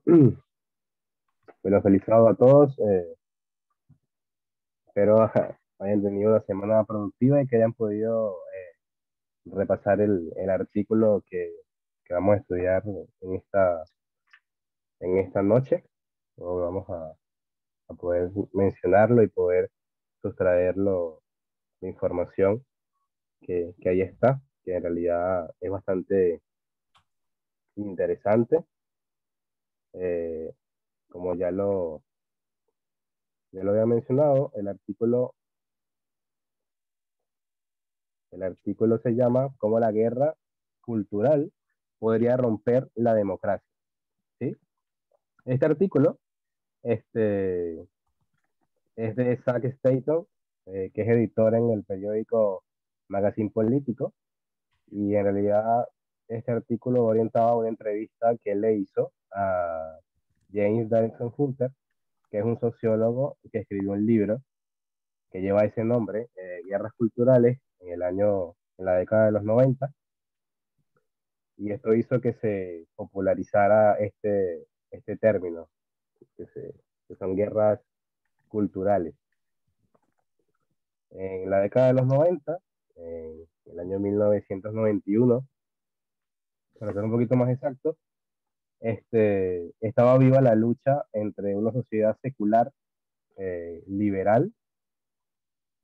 Bueno, feliz sábado a todos. Espero hayan tenido una semana productiva y que hayan podido repasar el artículo que vamos a estudiar en esta noche. O vamos a poder mencionarlo y poder sustraerlo de información que ahí está, que en realidad es bastante interesante. Eh, Como ya lo había mencionado, el artículo se llama ¿Cómo la guerra cultural podría romper la democracia? ¿Sí? Este artículo este, es de Zach Staton, que es editor en el periódico Magazine Político, y en realidad este artículo va orientado a una entrevista que él le hizo a James Dyson Hunter, que es un sociólogo que escribió un libro que lleva ese nombre, Guerras Culturales, en la década de los 90, y esto hizo que se popularizara este término, que, se, que son guerras culturales. En la década de los 90, en el año 1991, para ser un poquito más exacto, estaba viva la lucha entre una sociedad secular liberal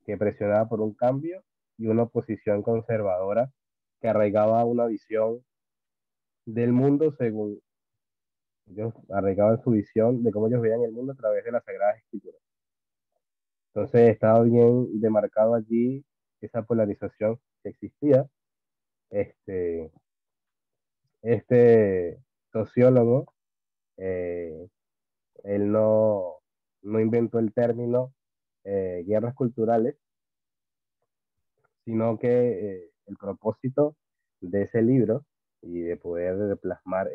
que presionaba por un cambio y una oposición conservadora que arraigaba una visión del mundo según ellos arraigaban su visión de cómo ellos veían el mundo a través de las Sagradas Escrituras. Entonces estaba bien demarcado allí esa polarización que existía. Este, este sociólogo, eh, él no inventó el término guerras culturales, sino que el propósito de ese libro y de poder plasmar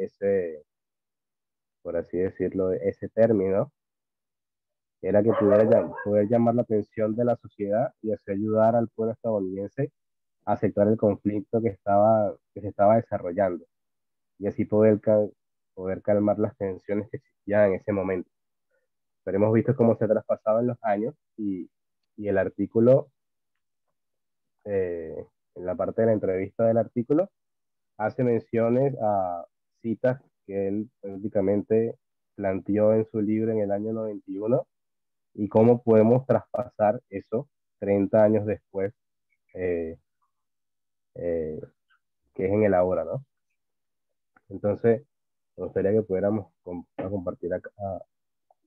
por así decirlo, ese término, era que poder llamar la atención de la sociedad y así ayudar al pueblo estadounidense a aceptar el conflicto que se estaba desarrollando y así poder calmar las tensiones que existían en ese momento. Pero hemos visto cómo se traspasaba en los años y el artículo, en la parte de la entrevista del artículo, hace menciones a citas que él prácticamente planteó en su libro en el año 91 y cómo podemos traspasar eso 30 años después, eh, eh, que es en el ahora, ¿no? Entonces, me gustaría que pudiéramos compartir acá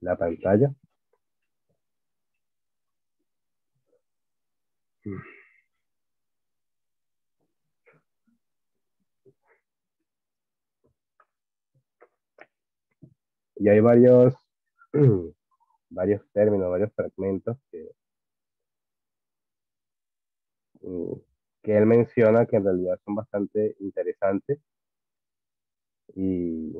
la pantalla. Y hay varios términos, varios fragmentos mm, que él menciona que en realidad son bastante interesantes y,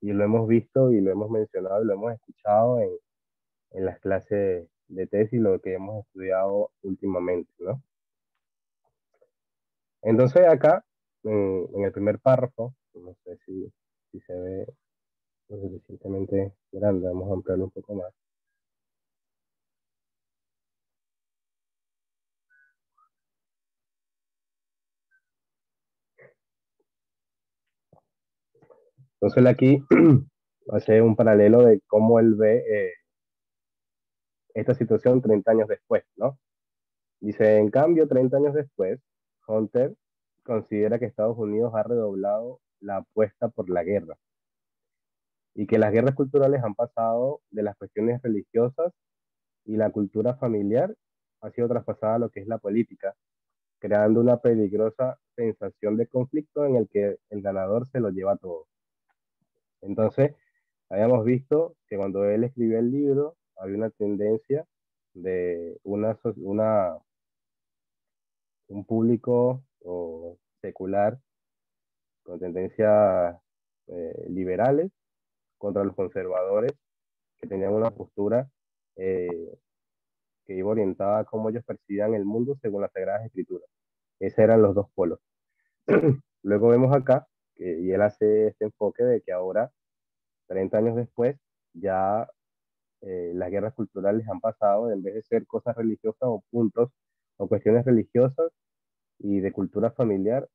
y lo hemos visto y lo hemos mencionado y lo hemos escuchado en las clases de tesis, lo que hemos estudiado últimamente, ¿no? Entonces acá, en el primer párrafo, no sé si se ve lo suficientemente grande, vamos a ampliarlo un poco más. Entonces él aquí hace un paralelo de cómo él ve esta situación 30 años después, ¿no? Dice, en cambio, 30 años después, Hunter considera que Estados Unidos ha redoblado la apuesta por la guerra y que las guerras culturales han pasado de las cuestiones religiosas y la cultura familiar ha sido traspasada a lo que es la política, creando una peligrosa sensación de conflicto en el que el ganador se lo lleva todo. Entonces, habíamos visto que cuando él escribió el libro, había una tendencia de un público o secular con tendencias liberales contra los conservadores que tenían una postura eh, que iba orientada a cómo ellos percibían el mundo según las Sagradas Escrituras. Esos eran los dos polos. Luego vemos acá, y él hace este enfoque de que ahora 30 años después, ya las guerras culturales han pasado, en vez de ser cosas religiosas o puntos o cuestiones religiosas y de cultura familiar,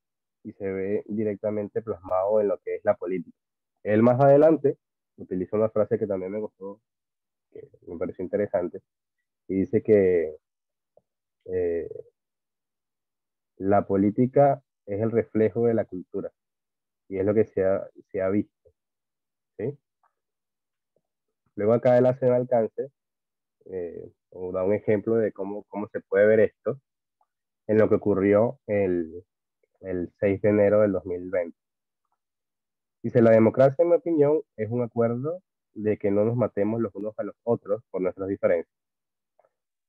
y se ve directamente plasmado en lo que es la política. Él más adelante utiliza una frase que también me gustó, que me pareció interesante, y dice que eh, la política es el reflejo de la cultura, y es lo que se ha visto, ¿sí? Luego acá él hace un alcance, o da un ejemplo de cómo se puede ver esto en lo que ocurrió el 6 de enero del 2020. Dice, la democracia, en mi opinión, es un acuerdo de que no nos matemos los unos a los otros por nuestras diferencias,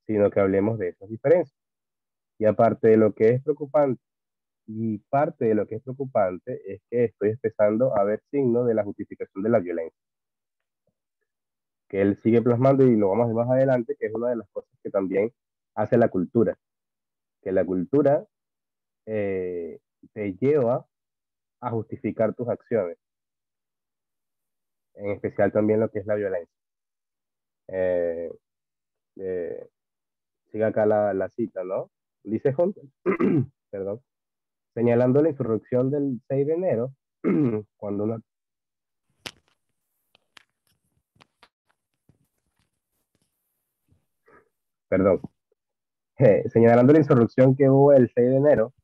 sino que hablemos de esas diferencias. Y aparte de lo que es preocupante, y parte de lo que es preocupante es que estoy empezando a ver signos de la justificación de la violencia, que él sigue plasmando y lo vamos a ver más adelante, que es una de las cosas que también hace la cultura, que la cultura eh, te lleva a justificar tus acciones, en especial también lo que es la violencia. Eh, eh, Sigue acá la cita, ¿no? Dice Hunter, perdón, señalando la insurrección del 6 de enero, cuando una, perdón, señalando la insurrección que hubo el 6 de enero,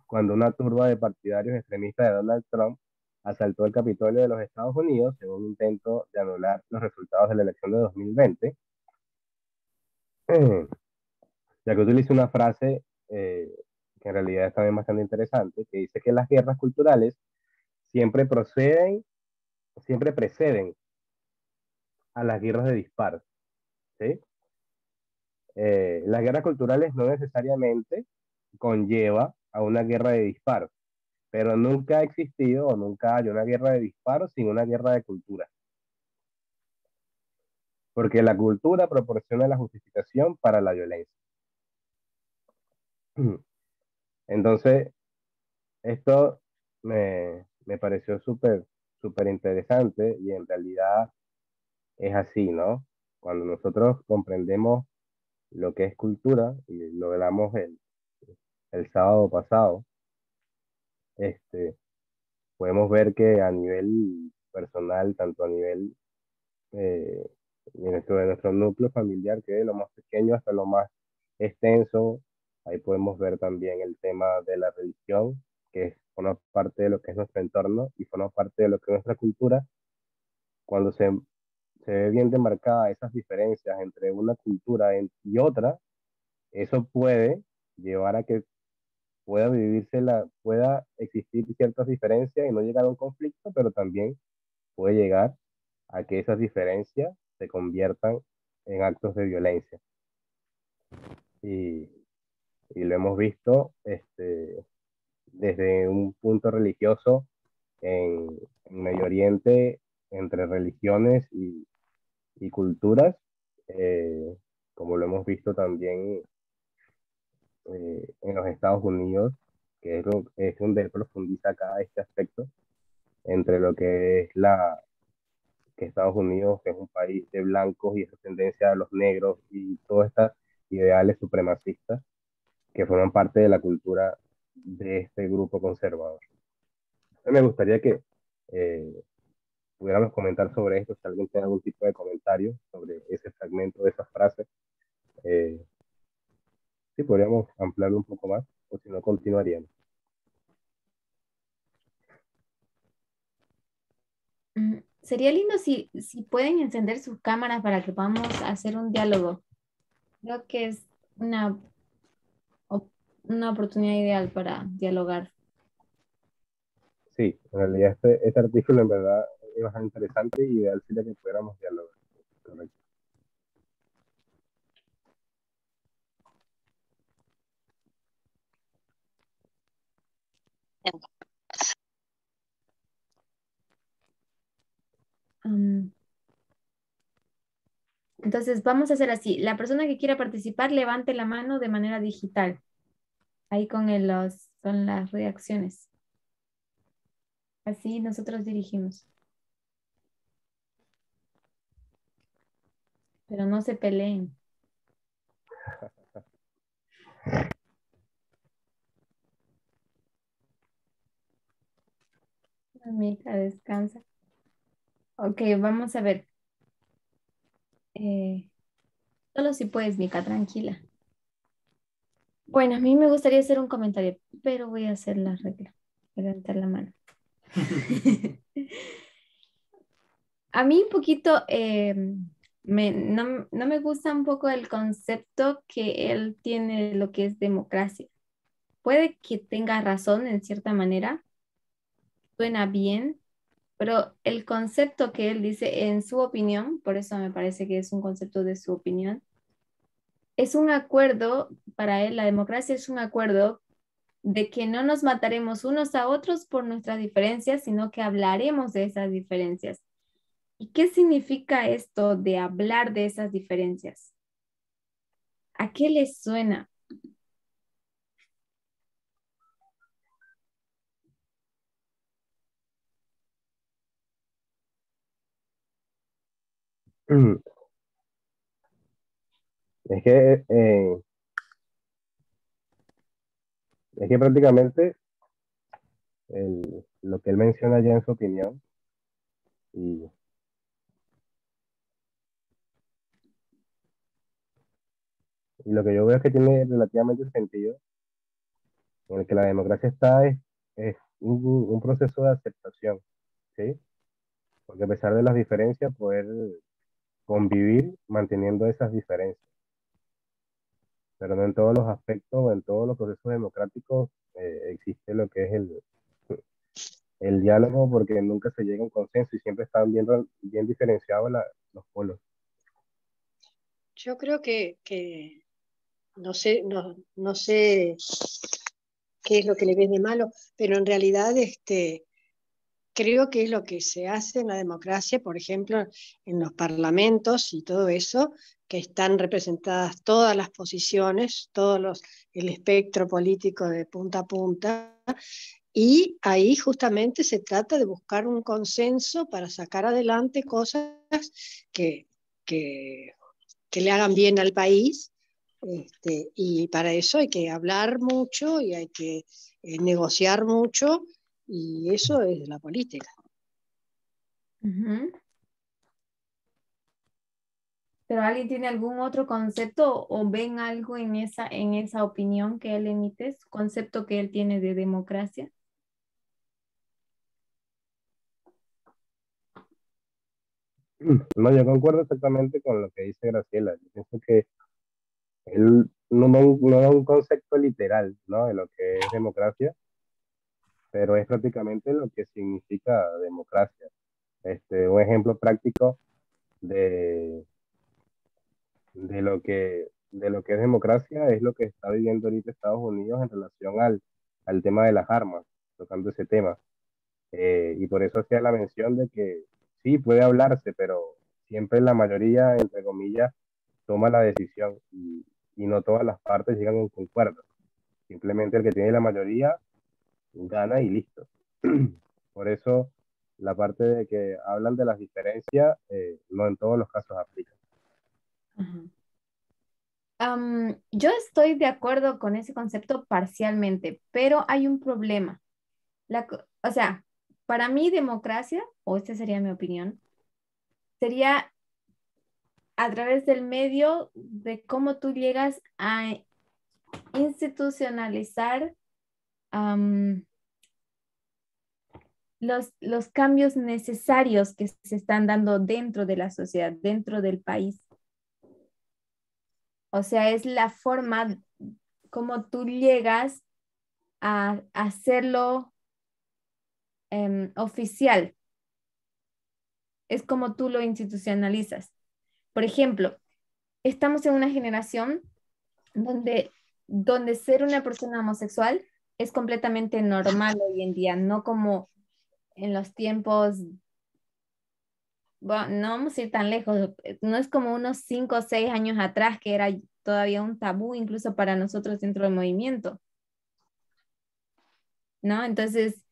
cuando una turba de partidarios extremistas de Donald Trump asaltó el Capitolio de los Estados Unidos en un intento de anular los resultados de la elección de 2020, ya que utiliza una frase que en realidad es también bastante interesante, que dice que las guerras culturales siempre proceden, siempre preceden a las guerras de disparos, ¿sí? Las guerras culturales no necesariamente conlleva a una guerra de disparos, pero nunca ha existido o nunca hay una guerra de disparos sin una guerra de cultura, porque la cultura proporciona la justificación para la violencia. Entonces, esto me pareció súper interesante y en realidad es así, ¿no? Cuando nosotros comprendemos lo que es cultura, y lo hablamos el sábado pasado, este, podemos ver que a nivel personal, tanto a nivel eh, de nuestro núcleo familiar, que es lo más pequeño hasta lo más extenso, ahí podemos ver también el tema de la religión, forma parte de lo que es nuestro entorno y forma parte de lo que es nuestra cultura. Cuando se ve bien demarcada esas diferencias entre una cultura y otra, eso puede llevar a que pueda existir ciertas diferencias y no llegar a un conflicto, pero también puede llegar a que esas diferencias se conviertan en actos de violencia. Y, y lo hemos visto desde un punto religioso en Medio Oriente, entre religiones y culturas, eh, como lo hemos visto también en los Estados Unidos, es donde él profundiza acá este aspecto entre lo que es que Estados Unidos, que es un país de blancos y esa tendencia a los negros y todas estas ideales supremacistas que forman parte de la cultura de este grupo conservador. Me gustaría que eh, pudiéramos comentar sobre esto, si alguien tiene algún tipo de comentario sobre ese fragmento de esa frase, eh, sí podríamos ampliarlo un poco más, o si no, continuaríamos. Sería lindo si pueden encender sus cámaras para que podamos hacer un diálogo. Creo que es una, una oportunidad ideal para dialogar. Sí, en realidad este artículo en verdad es bastante interesante y ideal sería que pudiéramos dialogar. Correcto. Am, entonces, vamos a hacer así. La persona que quiera participar, levante la mano de manera digital, ahí con las reacciones. Así nosotros dirigimos. pero no se peleen. Mica, descansa. Ok, vamos a ver. Eh, Solo si puedes, Mica, tranquila. Bueno, a mí me gustaría hacer un comentario, pero voy a hacer la regla. Voy a levantar la mano. A mí un poquito no me gusta un poco el concepto que él tiene de lo que es democracia. Puede que tenga razón en cierta manera, suena bien, pero el concepto que él dice en su opinión, por eso me parece que es un concepto de su opinión, es un acuerdo, para él la democracia es un acuerdo de que no nos mataremos unos a otros por nuestras diferencias, sino que hablaremos de esas diferencias. ¿Y qué significa esto de hablar de esas diferencias? ¿A qué les suena? Es que, es que prácticamente lo que él menciona ya en su opinión, y, y lo que yo veo es que tiene relativamente sentido, en el que la democracia está es un proceso de aceptación, ¿sí? Porque a pesar de las diferencias, poder convivir manteniendo esas diferencias, pero no en todos los aspectos o en todos los procesos democráticos existe lo que es el diálogo, porque nunca se llega a un consenso y siempre están bien diferenciados los polos. Yo creo que no sé, no sé qué es lo que le ves de malo, pero en realidad creo que es lo que se hace en la democracia, por ejemplo, en los parlamentos y todo eso, que están representadas todas las posiciones, el espectro político de punta a punta, y ahí justamente se trata de buscar un consenso para sacar adelante cosas que, que, que le hagan bien al país. Y para eso hay que hablar mucho y hay que negociar mucho, y eso es la política. Ujú. ¿Pero alguien tiene algún otro concepto o ven algo en esa opinión que él emite, su concepto que él tiene de democracia? No, yo concuerdo exactamente con lo que dice Graciela. Yo pienso que él no da un concepto literal, ¿no? De lo que es democracia, pero es prácticamente lo que significa democracia. Un ejemplo práctico de, de lo que es democracia es lo que está viviendo ahorita Estados Unidos en relación al tema de las armas, tocando ese tema. Y por eso hacía la mención de que sí, puede hablarse, pero siempre la mayoría, entre comillas, toma la decisión y no todas las partes llegan a un concuerdo. Simplemente el que tiene la mayoría gana y listo. Por eso la parte de que hablan de las diferencias, no en todos los casos aplica. Ajá. Yo estoy de acuerdo con ese concepto parcialmente, pero hay un problema. O sea, para mí democracia, o esta sería mi opinión, sería a través del medio de cómo tú llegas a institucionalizar am, los cambios necesarios que se están dando dentro de la sociedad, dentro del país. O sea, es la forma como tú llegas a hacerlo oficial. Es como tú lo institucionalizas. Por ejemplo, estamos en una generación donde ser una persona homosexual es completamente normal hoy en día, no como en los tiempos, bueno, no vamos a ir tan lejos, no es como unos 5 o 6 años atrás que era todavía un tabú incluso para nosotros dentro del movimiento, ¿no? Entonces,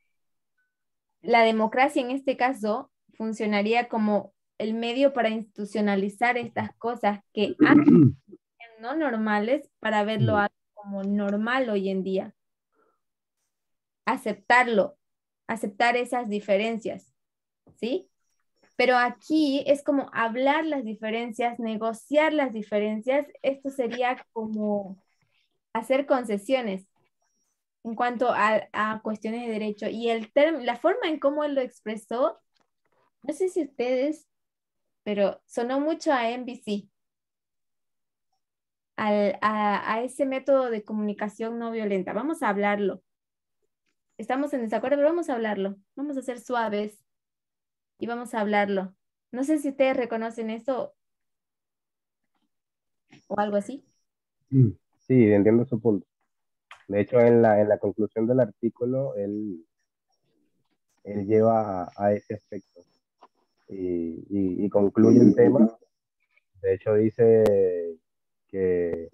la democracia en este caso funcionaría como el medio para institucionalizar estas cosas que antes eran no normales para verlo algo como normal hoy en día. Aceptarlo, aceptar esas diferencias, ¿sí? Pero aquí es como hablar las diferencias, negociar las diferencias. Esto sería como hacer concesiones en cuanto a cuestiones de derecho. Y la forma en cómo él lo expresó, no sé si ustedes, pero sonó mucho a NBC, a ese método de comunicación no violenta. Vamos a hablarlo. Estamos en desacuerdo, pero vamos a hablarlo. Vamos a ser suaves y vamos a hablarlo. No sé si ustedes reconocen eso o algo así. Sí, entiendo su punto. De hecho, en la conclusión del artículo, él lleva a ese aspecto y concluye el tema. De hecho, dice que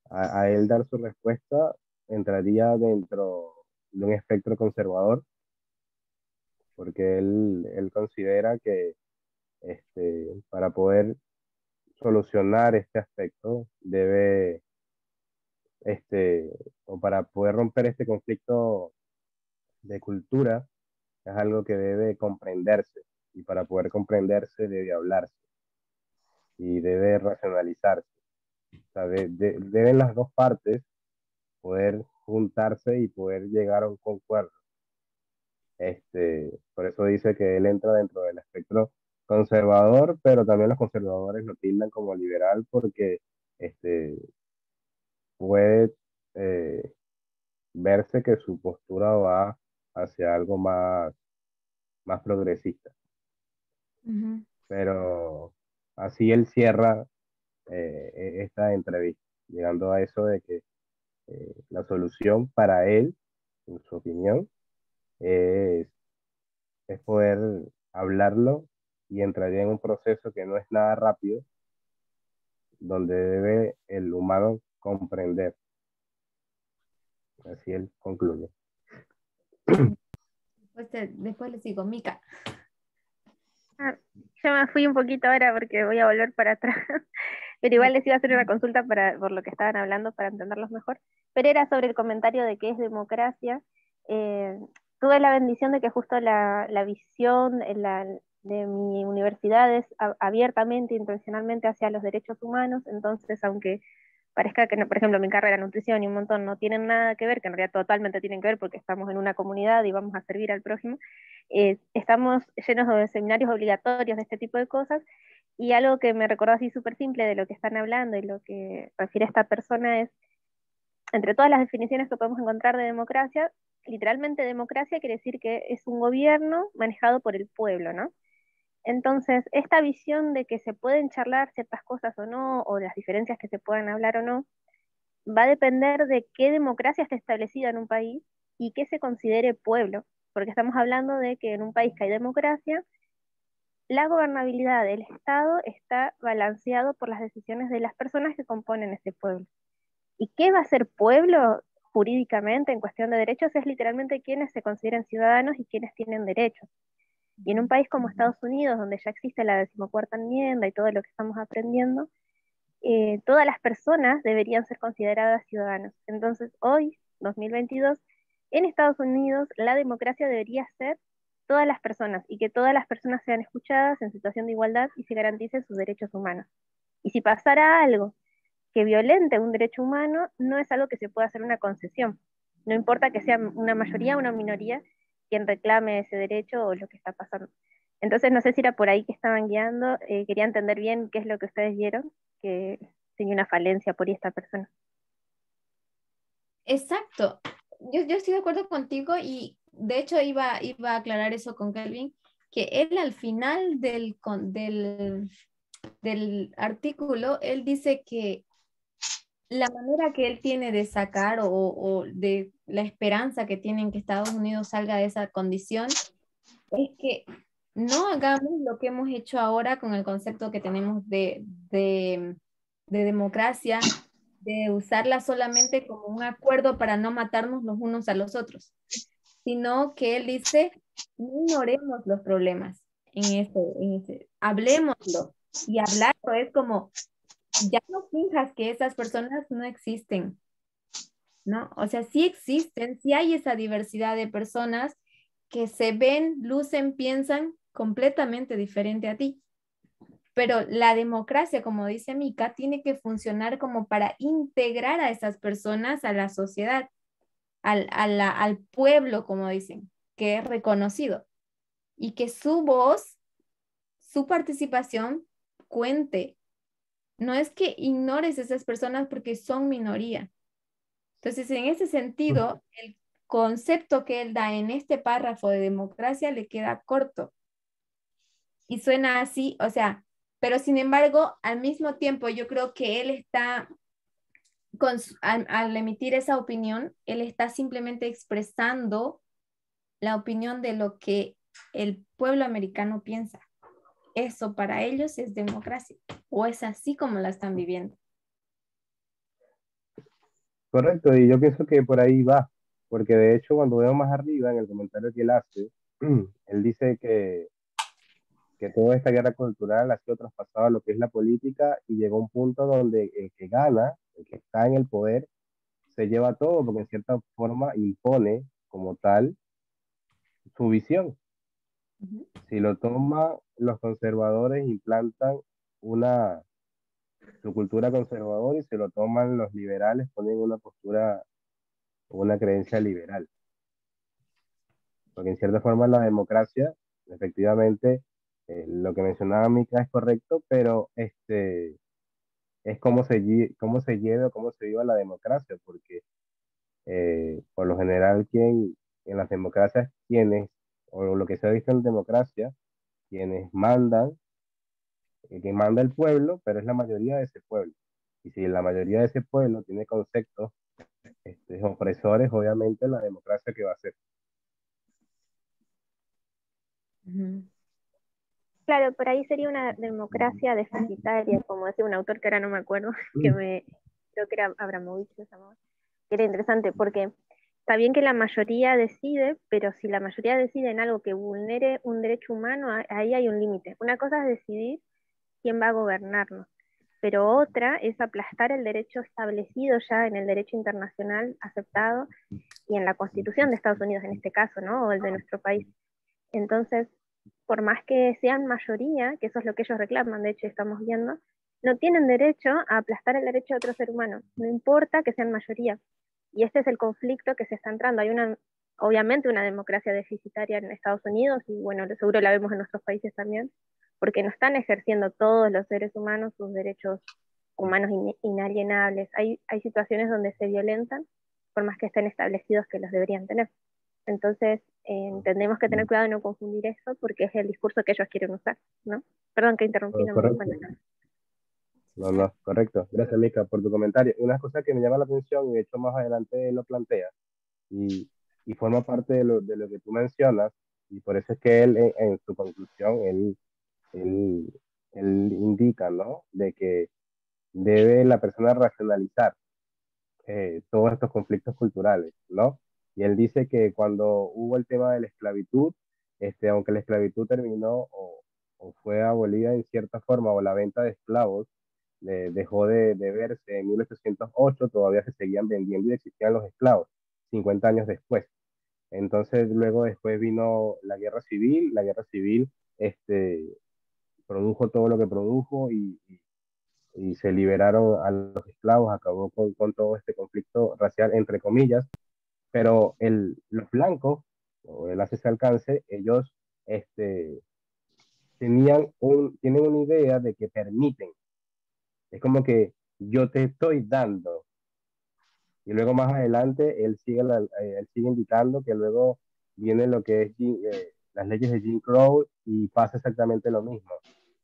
a él dar su respuesta entraría dentro de un espectro conservador, porque él considera que para poder solucionar este aspecto debe, este, o para poder romper este conflicto de cultura, es algo que debe comprenderse, y para poder comprenderse debe hablarse y debe racionalizarse. O sea, deben las dos partes poder juntarse y poder llegar a un concuerdo. Por eso dice que él entra dentro del espectro conservador, pero también los conservadores lo tildan como liberal porque este, puede eh, verse que su postura va hacia algo más progresista. Ujú. Pero así él cierra esta entrevista, llegando a eso de que la solución para él, en su opinión, es, es poder hablarlo y entraría en un proceso que no es nada rápido, donde debe el humano comprender. Así él concluye. Después les digo, Mica. Ah, yo me fui un poquito ahora porque voy a volver para atrás, pero igual les iba a hacer una consulta por lo que estaban hablando para entenderlos mejor, pero era sobre el comentario de qué es democracia. Eh, Tuve la bendición de que justo la visión de mi universidad es abiertamente, intencionalmente hacia los derechos humanos, entonces aunque parezca que, no, por ejemplo, mi carrera, nutrición y un montón no tienen nada que ver, que en realidad totalmente tienen que ver porque estamos en una comunidad y vamos a servir al prójimo, estamos llenos de seminarios obligatorios de este tipo de cosas, y algo que me recordó así súper simple de lo que están hablando y lo que refiere esta persona es, entre todas las definiciones que podemos encontrar de democracia, literalmente democracia quiere decir que es un gobierno manejado por el pueblo, ¿no? Entonces, esta visión de que se pueden charlar ciertas cosas o no, o de las diferencias que se puedan hablar o no, va a depender de qué democracia está establecida en un país y qué se considere pueblo, porque estamos hablando de que en un país que hay democracia, la gobernabilidad del Estado está balanceado por las decisiones de las personas que componen ese pueblo. ¿Y qué va a ser pueblo jurídicamente en cuestión de derechos? Es literalmente quienes se consideran ciudadanos y quienes tienen derechos. Y en un país como Estados Unidos, donde ya existe la 14ª enmienda y todo lo que estamos aprendiendo, todas las personas deberían ser consideradas ciudadanos. Entonces, hoy, 2022, en Estados Unidos, la democracia debería ser todas las personas y que todas las personas sean escuchadas en situación de igualdad y se garanticen sus derechos humanos. Y si pasara algo que violente un derecho humano, no es algo que se pueda hacer una concesión. No importa que sea una mayoría o una minoría quien reclame ese derecho o lo que está pasando. Entonces, no sé si era por ahí que estaban guiando, quería entender bien qué es lo que ustedes vieron, que tenía una falencia por esta persona. Exacto. Yo estoy de acuerdo contigo y de hecho iba a aclarar eso con Kelvin, que él al final del artículo, él dice que la manera que él tiene de sacar o de la esperanza que tiene en que Estados Unidos salga de esa condición es que no hagamos lo que hemos hecho ahora con el concepto que tenemos de democracia, de usarla solamente como un acuerdo para no matarnos los unos a los otros, sino que él dice, no ignoremos los problemas, hablemoslo. Y hablarlo es como, ya no finjas que esas personas no existen, ¿no? O sea, sí existen, sí hay esa diversidad de personas que se ven, lucen, piensan completamente diferente a ti. Pero la democracia, como dice Mika, tiene que funcionar como para integrar a esas personas a la sociedad, al pueblo, como dicen, que es reconocido y que su voz, su participación cuente. No es que ignores a esas personas porque son minoría. Entonces, en ese sentido, el concepto que él da en este párrafo de democracia le queda corto y suena así, o sea, pero sin embargo, al mismo tiempo, yo creo que él está, al emitir esa opinión, él está simplemente expresando la opinión de lo que el pueblo americano piensa. Eso para ellos es democracia, o es así como la están viviendo. Correcto, y yo pienso que por ahí va, porque de hecho cuando veo más arriba en el comentario que él hace, él dice que toda esta guerra cultural ha sido traspasada a lo que es la política y llegó a un punto donde el que gana, el que está en el poder, se lleva todo, porque en cierta forma impone como tal su visión. Ujú. Si lo toman los conservadores, implantan una, su cultura conservadora y se lo toman los liberales, ponen una postura, una creencia liberal. Porque en cierta forma la democracia, efectivamente, lo que mencionaba Mika es correcto, pero es cómo se lleva, cómo se viva la democracia, porque por lo general en las democracias, quienes, o lo que se ha visto en democracia, quienes mandan, quien manda el pueblo, pero es la mayoría de ese pueblo. Y si la mayoría de ese pueblo tiene conceptos opresores, obviamente la democracia que va a ser. Ujú. Claro, por ahí sería una democracia deficitaria, como decía un autor que ahora no me acuerdo, creo que era Abramovich, se llamaba, que era interesante porque está bien que la mayoría decide, pero si la mayoría decide en algo que vulnere un derecho humano, ahí hay un límite. Una cosa es decidir quién va a gobernarnos, pero otra es aplastar el derecho establecido ya en el derecho internacional aceptado y en la Constitución de Estados Unidos en este caso, ¿no? O el de nuestro país. Entonces, por más que sean mayoría, que eso es lo que ellos reclaman, de hecho estamos viendo, no tienen derecho a aplastar el derecho de otro ser humano, no importa que sean mayoría. Y este es el conflicto que se está entrando. Hay obviamente una democracia deficitaria en Estados Unidos y bueno, seguro la vemos en nuestros países también, porque no están ejerciendo todos los seres humanos sus derechos humanos inalienables. Hay situaciones donde se violentan, por más que estén establecidos que los deberían tener. Entonces, tenemos que tener cuidado de no confundir eso porque es el discurso que ellos quieren usar, ¿no? Perdón que interrumpí, no me di Correcto. cuenta. No, no, correcto. Gracias, Mica, por tu comentario. Una cosa que me llama la atención, y de hecho más adelante lo plantea, y, y forma parte de lo que tú mencionas, y por eso es que él, en su conclusión, él, él indica, ¿no? De que debe la persona racionalizar todos estos conflictos culturales, ¿no? Y él dice que cuando hubo el tema de la esclavitud, aunque la esclavitud terminó o fue abolida en cierta forma, o la venta de esclavos dejó de verse en 1808, todavía se seguían vendiendo y existían los esclavos, 50 años después. Entonces, luego después vino la guerra civil, este, produjo todo lo que produjo y se liberaron a los esclavos, acabó con todo este conflicto racial, entre comillas, pero los blancos, o el hace ese alcance, ellos este, tienen una idea de que permiten, es como que yo te estoy dando, y luego más adelante él sigue indicando que luego viene lo que es las leyes de Jim Crow y pasa exactamente lo mismo.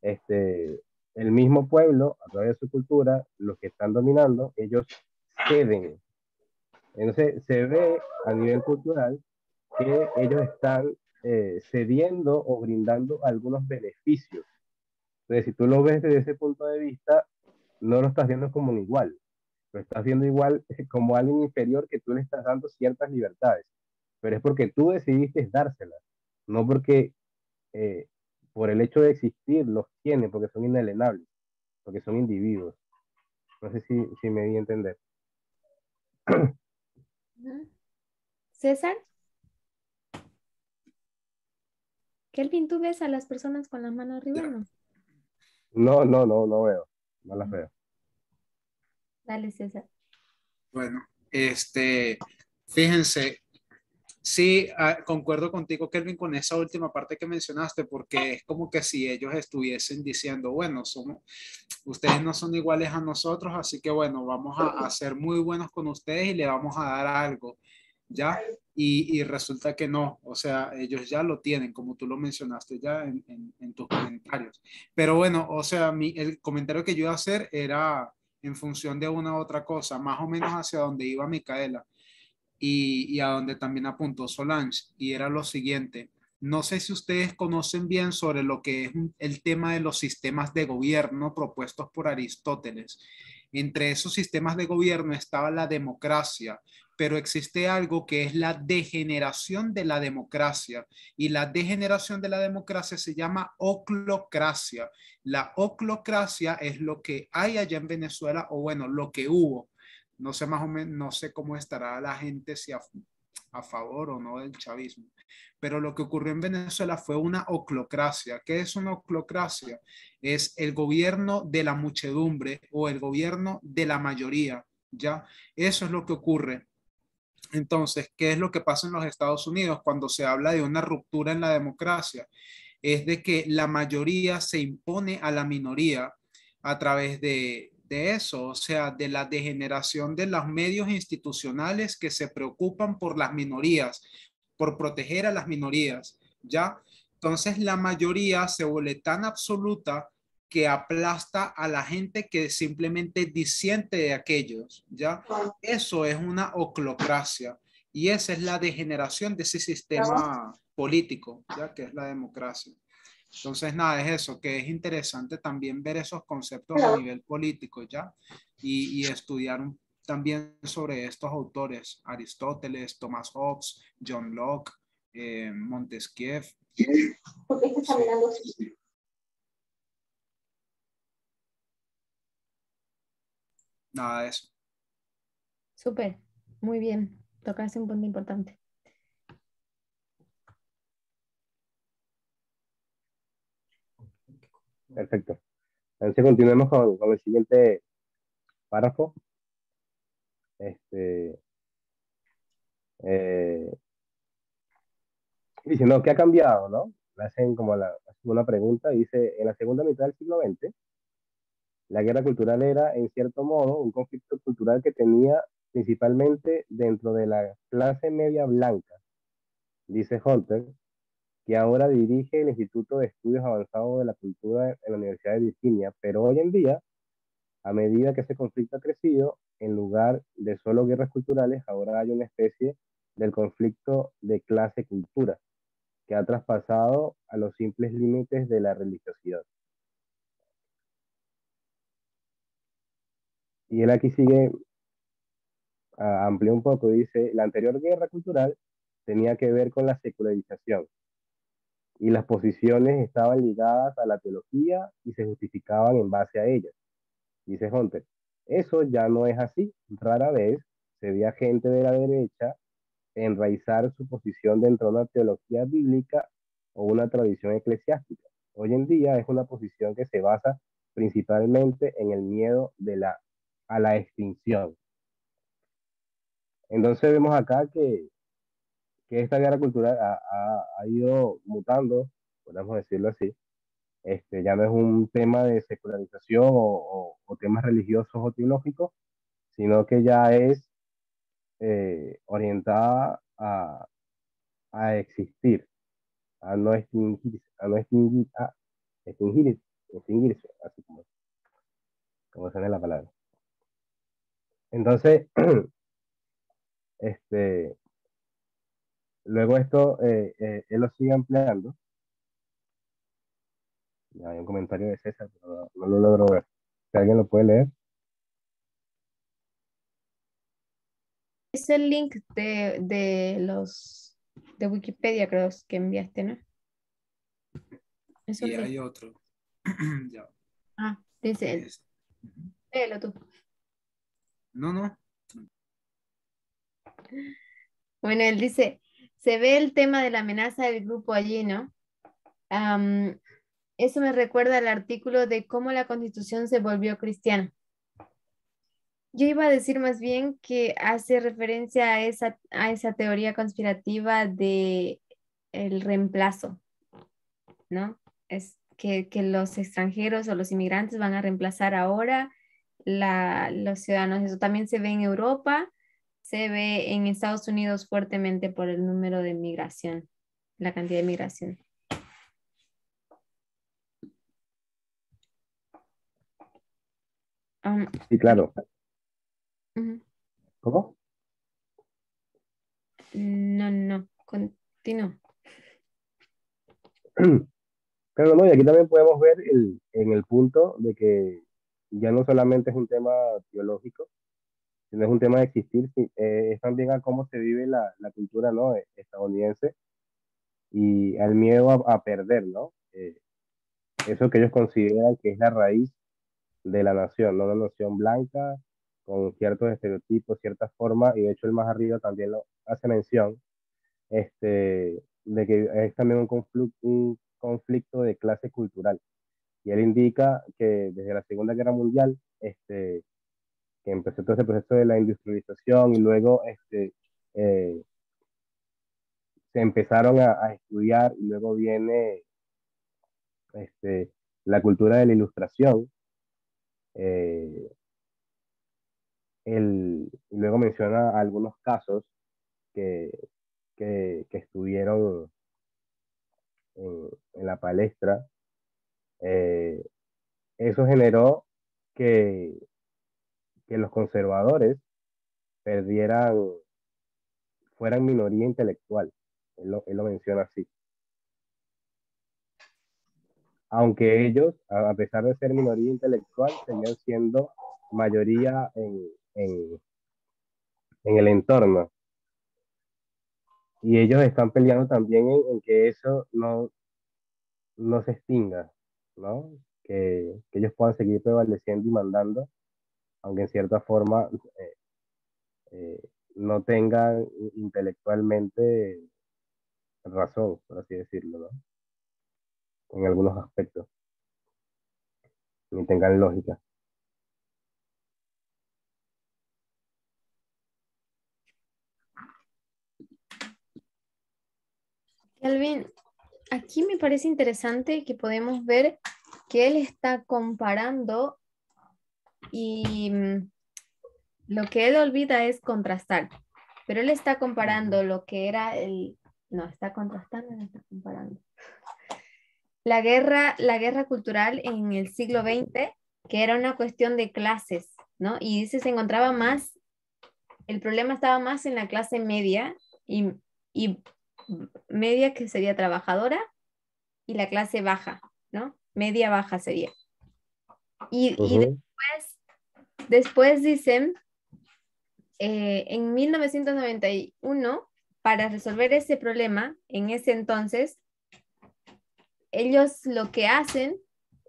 Este, el mismo pueblo, a través de su cultura, los que están dominando, ellos ceden. Entonces se ve a nivel cultural que ellos están cediendo o brindando algunos beneficios. Entonces, si tú lo ves desde ese punto de vista, no lo estás viendo como un igual, lo estás viendo igual como alguien inferior que tú le estás dando ciertas libertades, pero es porque tú decidiste dárselas, no porque eh, por el hecho de existir, los tiene porque son inalienables, porque son individuos. No sé si me di a entender. Ujú. César, Kelvin, ¿tú ves a las personas con la mano arriba? No. No veo, no las veo. Dale, César. Bueno, fíjense, sí, concuerdo contigo, Kelvin, con esa última parte que mencionaste, porque es como que si ellos estuviesen diciendo, bueno, ustedes no son iguales a nosotros, así que bueno, vamos a ser muy buenos con ustedes y le vamos a dar algo, ¿ya? Y resulta que no, o sea, ellos ya lo tienen, como tú lo mencionaste ya en tus comentarios. Pero bueno, o sea, el comentario que yo iba a hacer era en función de una u otra cosa, más o menos hacia donde iba Micaela y a donde también apuntó Solange, y era lo siguiente. No sé si ustedes conocen bien sobre lo que es el tema de los sistemas de gobierno propuestos por Aristóteles. Entre esos sistemas de gobierno estaba la democracia, pero existe algo que es la degeneración de la democracia, y la degeneración de la democracia se llama oclocracia. La oclocracia es lo que hay allá en Venezuela, o bueno, lo que hubo. No sé más o menos, no sé cómo estará la gente, si a favor o no del chavismo. Pero lo que ocurrió en Venezuela fue una oclocracia. ¿Qué es una oclocracia? Es el gobierno de la muchedumbre o el gobierno de la mayoría, ¿ya? Eso es lo que ocurre. Entonces, ¿qué es lo que pasa en los Estados Unidos cuando se habla de una ruptura en la democracia? Es de que la mayoría se impone a la minoría a través de eso, o sea, de la degeneración de los medios institucionales que se preocupan por las minorías, por proteger a las minorías, ¿ya? Entonces la mayoría se vuelve tan absoluta que aplasta a la gente que simplemente disiente de aquellos, ¿ya? Eso es una oclocracia y esa es la degeneración de ese sistema político, ¿ya? Que es la democracia. Entonces, nada, es eso, que es interesante también ver esos conceptos a nivel político, ¿ya? Y estudiar también sobre estos autores, Aristóteles, Thomas Hobbes, John Locke, Montesquieu. ¿Por qué estás caminando así? Nada de eso. Súper, muy bien. Tocaste un punto importante. Perfecto. Entonces continuemos con el siguiente párrafo. Eh, Dice, no, ¿qué ha cambiado, no? Le hacen como una pregunta, dice, en la segunda mitad del siglo XX, la guerra cultural era, en cierto modo, un conflicto cultural que tenía principalmente dentro de la clase media blanca, dice Hunter, que ahora dirige el Instituto de Estudios Avanzados de la Cultura en la Universidad de Virginia, pero hoy en día, a medida que ese conflicto ha crecido, en lugar de solo guerras culturales, ahora hay una especie del conflicto de clase-cultura que ha traspasado a los simples límites de la religiosidad. Y él aquí sigue, amplía un poco, dice, la anterior guerra cultural tenía que ver con la secularización y las posiciones estaban ligadas a la teología y se justificaban en base a ellas, dice Hunter. Eso ya no es así. Rara vez se veía gente de la derecha enraizar su posición dentro de una teología bíblica o una tradición eclesiástica. Hoy en día es una posición que se basa principalmente en el miedo a la extinción. Entonces vemos acá que esta guerra cultural ha ido mutando, podemos decirlo así. Ya no es un tema de secularización o temas religiosos o teológicos, sino que ya es orientada a existir, a no extinguirse, extinguirse, así como suena la palabra. Entonces, luego esto, él lo sigue empleando. Ya hay un comentario de César, pero no lo logro ver. Si alguien lo puede leer. Es el link de Wikipedia, creo que enviaste, ¿no? Es y un hay otro. Ya. dice él. Es- Ujú. Léelo tú. No, no. Bueno, él dice, se ve el tema de la amenaza del grupo allí, ¿no? Am, Eso me recuerda al artículo de cómo la Constitución se volvió cristiana. Yo iba a decir más bien que hace referencia a esa teoría conspirativa de el reemplazo, ¿no? Es que los extranjeros o los inmigrantes van a reemplazar ahora los ciudadanos. Eso también se ve en Europa, se ve en Estados Unidos fuertemente por el número de migración, la cantidad de migración. Sí, claro. Ujú. ¿Cómo? No, continúo. Pero no, y aquí también podemos ver en el punto de que ya no solamente es un tema teológico, sino es un tema de existir, sí, es también a cómo se vive la cultura, ¿no? Estadounidense y al miedo a perder, ¿no? Eso que ellos consideran que es la raíz de la nación, ¿no? Una nación blanca con ciertos estereotipos, ciertas formas, y de hecho el más arriba también lo hace mención, de que es también un conflicto de clase cultural. Y él indica que desde la Segunda Guerra Mundial, que empezó todo ese proceso de la industrialización y luego eh, se empezaron a estudiar y luego viene este, la cultura de la ilustración. eh, y luego menciona algunos casos que, que estuvieron en la palestra. eh, Eso generó que, que los conservadores perdieran, fueran minoría intelectual. Él lo menciona así. Aunque ellos, a pesar de ser minoría intelectual, seguían siendo mayoría en el entorno. Y ellos están peleando también en que eso no se extinga, ¿no? Que ellos puedan seguir prevaleciendo y mandando, aunque en cierta forma eh, no tengan intelectualmente razón, por así decirlo, ¿no? En algunos aspectos, ni tengan lógica. Kelvin, aquí me parece interesante que podemos ver que él está comparando y lo que él olvida es contrastar, pero él está comparando lo que era no, está contrastando, no está comparando. La guerra cultural en el siglo XX, que era una cuestión de clases, ¿no? Y dice, se encontraba más, el problema estaba más en la clase media y media que sería trabajadora y la clase baja, ¿no? Media baja sería. Y Ujú. después dicen, en 1991, para resolver ese problema, en ese entonces, ellos lo que hacen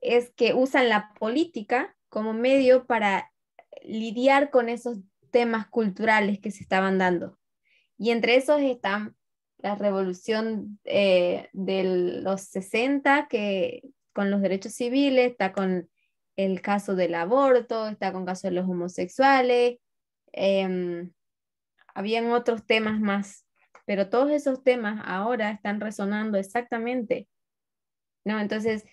es que usan la política como medio para lidiar con esos temas culturales que se estaban dando. Y entre esos están la revolución de los 60, que con los derechos civiles, está con el caso del aborto, está con el caso de los homosexuales, eh, habían otros temas más, pero todos esos temas ahora están resonando exactamente, ¿no? Entonces,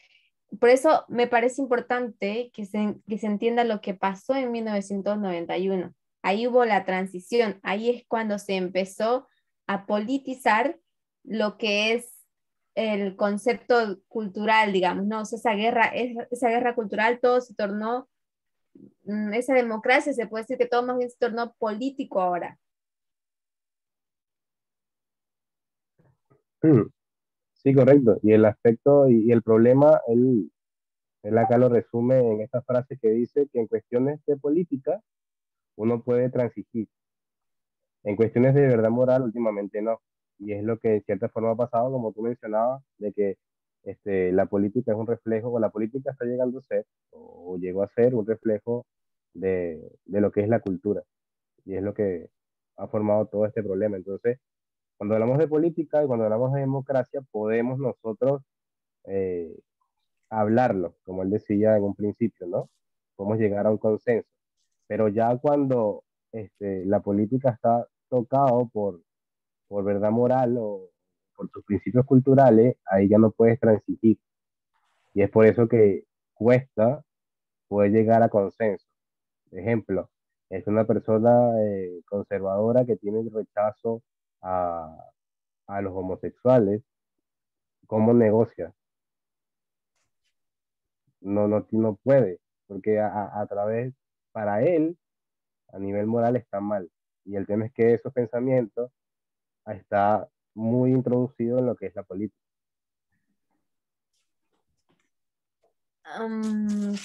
por eso me parece importante que se entienda lo que pasó en 1991. Ahí hubo la transición, ahí es cuando se empezó a politizar lo que es el concepto cultural, digamos, ¿no? O sea, esa guerra cultural, todo se tornó, esa democracia, se puede decir que todo más bien se tornó político ahora. Sí, correcto. Y el aspecto y el problema, él acá lo resume en esta frase que dice que en cuestiones de política uno puede transigir. En cuestiones de verdad moral, últimamente no. Y es lo que en cierta forma ha pasado, como tú mencionabas, de que la política es un reflejo, o la política está llegando a ser, o llegó a ser un reflejo de lo que es la cultura, y es lo que ha formado todo este problema. Entonces, cuando hablamos de política y cuando hablamos de democracia, podemos nosotros eh, hablarlo, como él decía en un principio, ¿no? Podemos llegar a un consenso. Pero ya cuando la política está tocado por verdad moral o por tus principios culturales, ahí ya no puedes transigir. Y es por eso que cuesta poder llegar a consenso. Ejemplo, es una persona conservadora que tiene rechazo a, a los homosexuales. ¿Cómo negocia? No puede, porque a través, para él, a nivel moral está mal. Y el tema es que esos pensamientos está muy introducido en lo que es la política.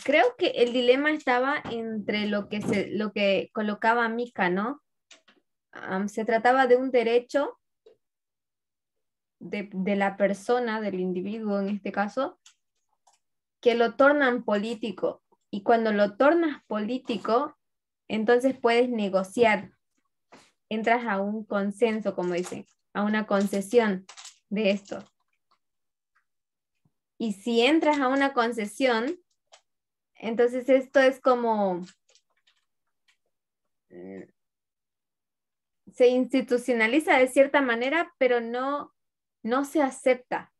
Creo que el dilema estaba entre lo que colocaba Mika, ¿no? Se trataba de un derecho de la persona, del individuo en este caso, que lo tornan político. Y cuando lo tornas político, entonces puedes negociar, entras a un consenso, como dicen, a una concesión de esto. Y si entras a una concesión, entonces esto es como se institucionaliza de cierta manera, pero no se acepta.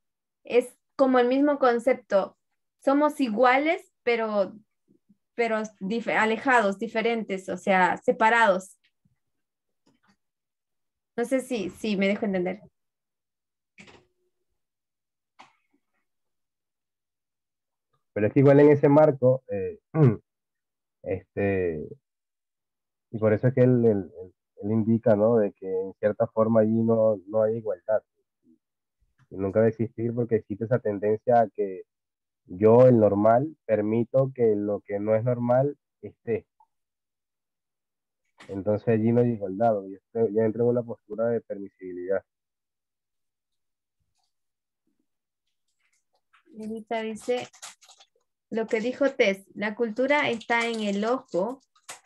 Es como el mismo concepto. Somos iguales, pero alejados, diferentes, o sea, separados. No sé si me dejo entender. Pero es que igual en ese marco, este, y por eso es que él indica, ¿no? De que en cierta forma allí no hay igualdad. Y nunca va a existir porque existe esa tendencia a que yo, el normal, permito que lo que no es normal esté. Entonces allí no hay igualdad, ya entra en una postura de permisibilidad. Elita dice, lo que dijo Tess, la cultura está en el ojo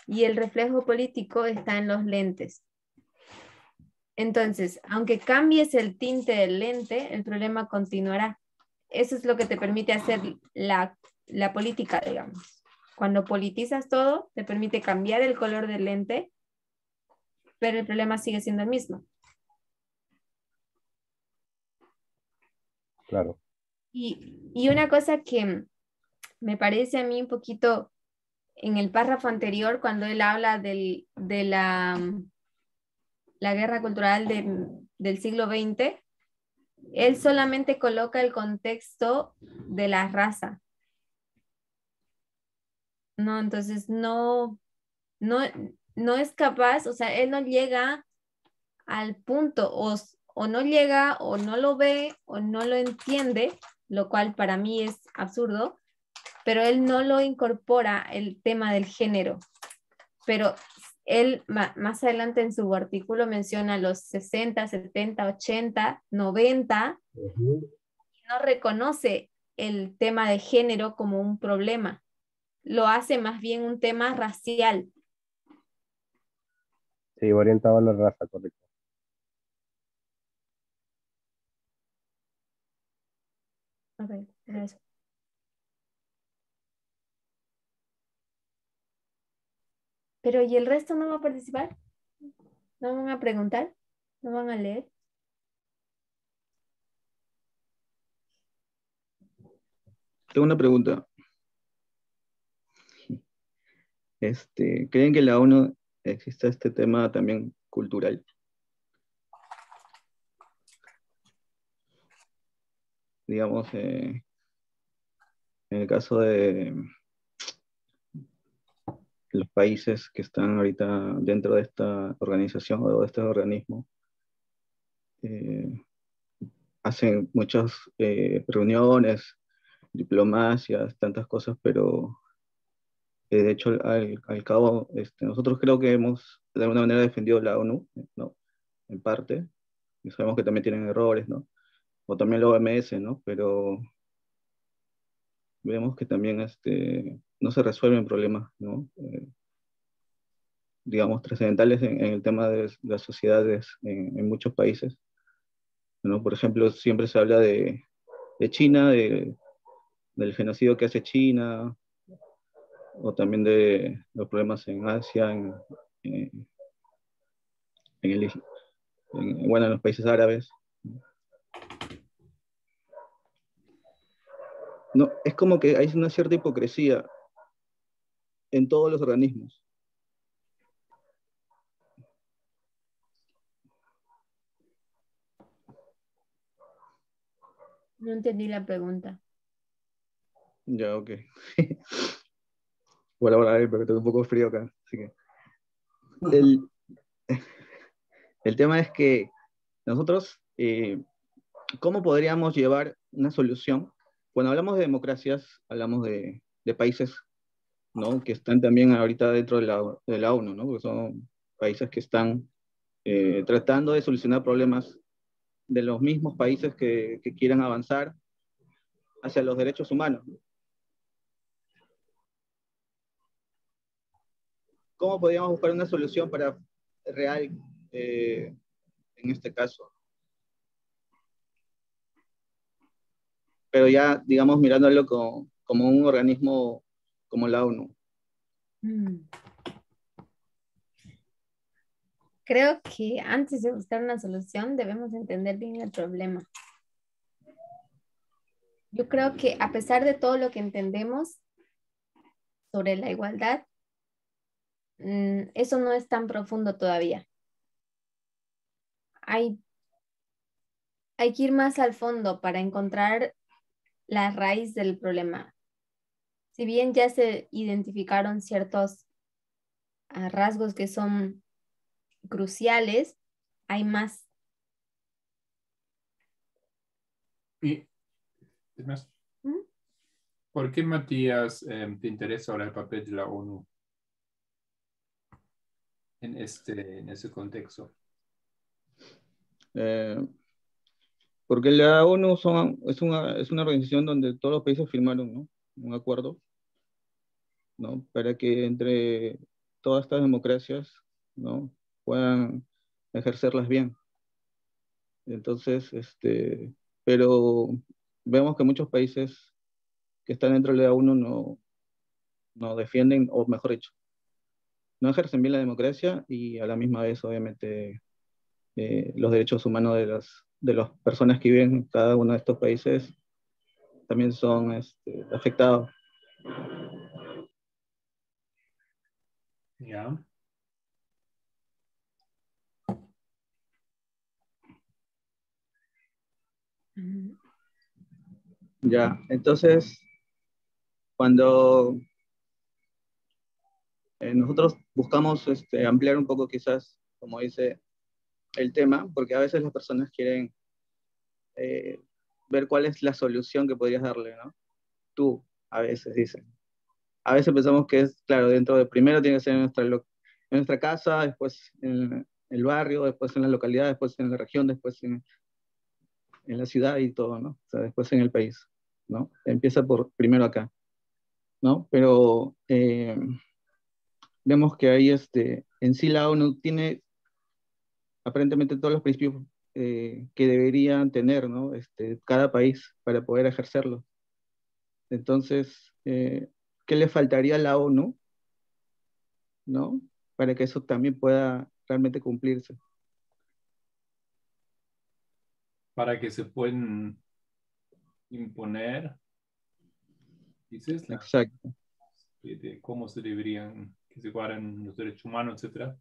y el reflejo político está en los lentes. Entonces, aunque cambies el tinte del lente, el problema continuará. Eso es lo que te permite hacer la política, digamos. Cuando politizas todo, te permite cambiar el color del lente, pero el problema sigue siendo el mismo. Claro. Y una cosa que me parece a mí un poquito en el párrafo anterior, cuando él habla de la guerra cultural del siglo XX, él solamente coloca el contexto de la raza. No, entonces no, no es capaz, o sea, él no llega al punto, o no llega, o no lo ve, o no lo entiende, lo cual para mí es absurdo, pero él no lo incorpora el tema del género. Pero él más adelante en su artículo menciona los 60, 70, 80, 90, Ujú. y no reconoce el tema de género como un problema. Lo hace más bien un tema racial. Sí, orientado a la raza, correcto. Ok, era eso. Pero ¿y el resto no va a participar? ¿No van a preguntar? ¿No van a leer? Tengo una pregunta. ¿Creen que en la ONU existe este tema también cultural? Digamos, en el caso de los países que están ahorita dentro de esta organización o de este organismo, eh, hacen muchas reuniones, diplomacias, tantas cosas, pero de hecho al cabo, nosotros creo que hemos de alguna manera defendido la ONU, ¿no? En parte, y sabemos que también tienen errores, ¿no? O también la OMS, ¿no? Pero vemos que también no se resuelven problemas, ¿no? Digamos, trascendentales en el tema de las sociedades en muchos países, ¿no? Por ejemplo, siempre se habla de China, del genocidio que hace China, o también de los problemas en Asia, en, bueno, en los países árabes. No, es como que hay una cierta hipocresía en todos los organismos. No entendí la pregunta. Ya, ok. Bueno, ahora, porque tengo un poco frío acá, así que... El tema es que nosotros, ¿cómo podríamos llevar una solución? Cuando hablamos de democracias, hablamos de países, ¿no? Que están también ahorita dentro de la ONU, ¿no? Porque son países que están tratando de solucionar problemas de los mismos países que quieran avanzar hacia los derechos humanos. ¿Cómo podríamos buscar una solución para real en este caso? Pero ya, digamos, mirándolo como un organismo como la ONU. Creo que antes de buscar una solución debemos entender bien el problema. Yo creo que a pesar de todo lo que entendemos sobre la igualdad, eso no es tan profundo todavía. Hay que ir más al fondo para encontrar la raíz del problema. Si bien ya se identificaron ciertos rasgos que son cruciales, hay más. Y, es más, ¿Mm? ¿por qué, Matías, te interesa ahora el papel de la ONU en ese contexto? Porque la ONU es una organización donde todos los países firmaron, ¿no? Un acuerdo, ¿no? Para que entre todas estas democracias, ¿no? Puedan ejercerlas bien. Entonces, pero vemos que muchos países que están dentro de la ONU no defienden, o mejor dicho, no ejercen bien la democracia y a la misma vez, obviamente, los derechos humanos de las personas que viven en cada uno de estos países también son afectados. Ya. Ya, entonces, cuando nosotros buscamos ampliar un poco quizás, como dice el tema, porque a veces las personas quieren ver cuál es la solución que podrías darle, ¿no? Tú, a veces dicen. A veces pensamos que es, claro, dentro de primero tiene que ser en nuestra casa, después en el barrio, después en la localidad, después en la región, después en la ciudad y todo, ¿no? O sea, después en el país, ¿no? Empieza por primero acá, ¿no? Pero vemos que ahí en sí la ONU tiene aparentemente todos los principios que deberían tener, ¿no? Cada país para poder ejercerlo. Entonces, ¿qué le faltaría a la ONU, ¿no? Para que eso también pueda realmente cumplirse. Para que se puedan imponer, dices, Exacto. de cómo se deberían, que se guarden los derechos humanos, etcétera.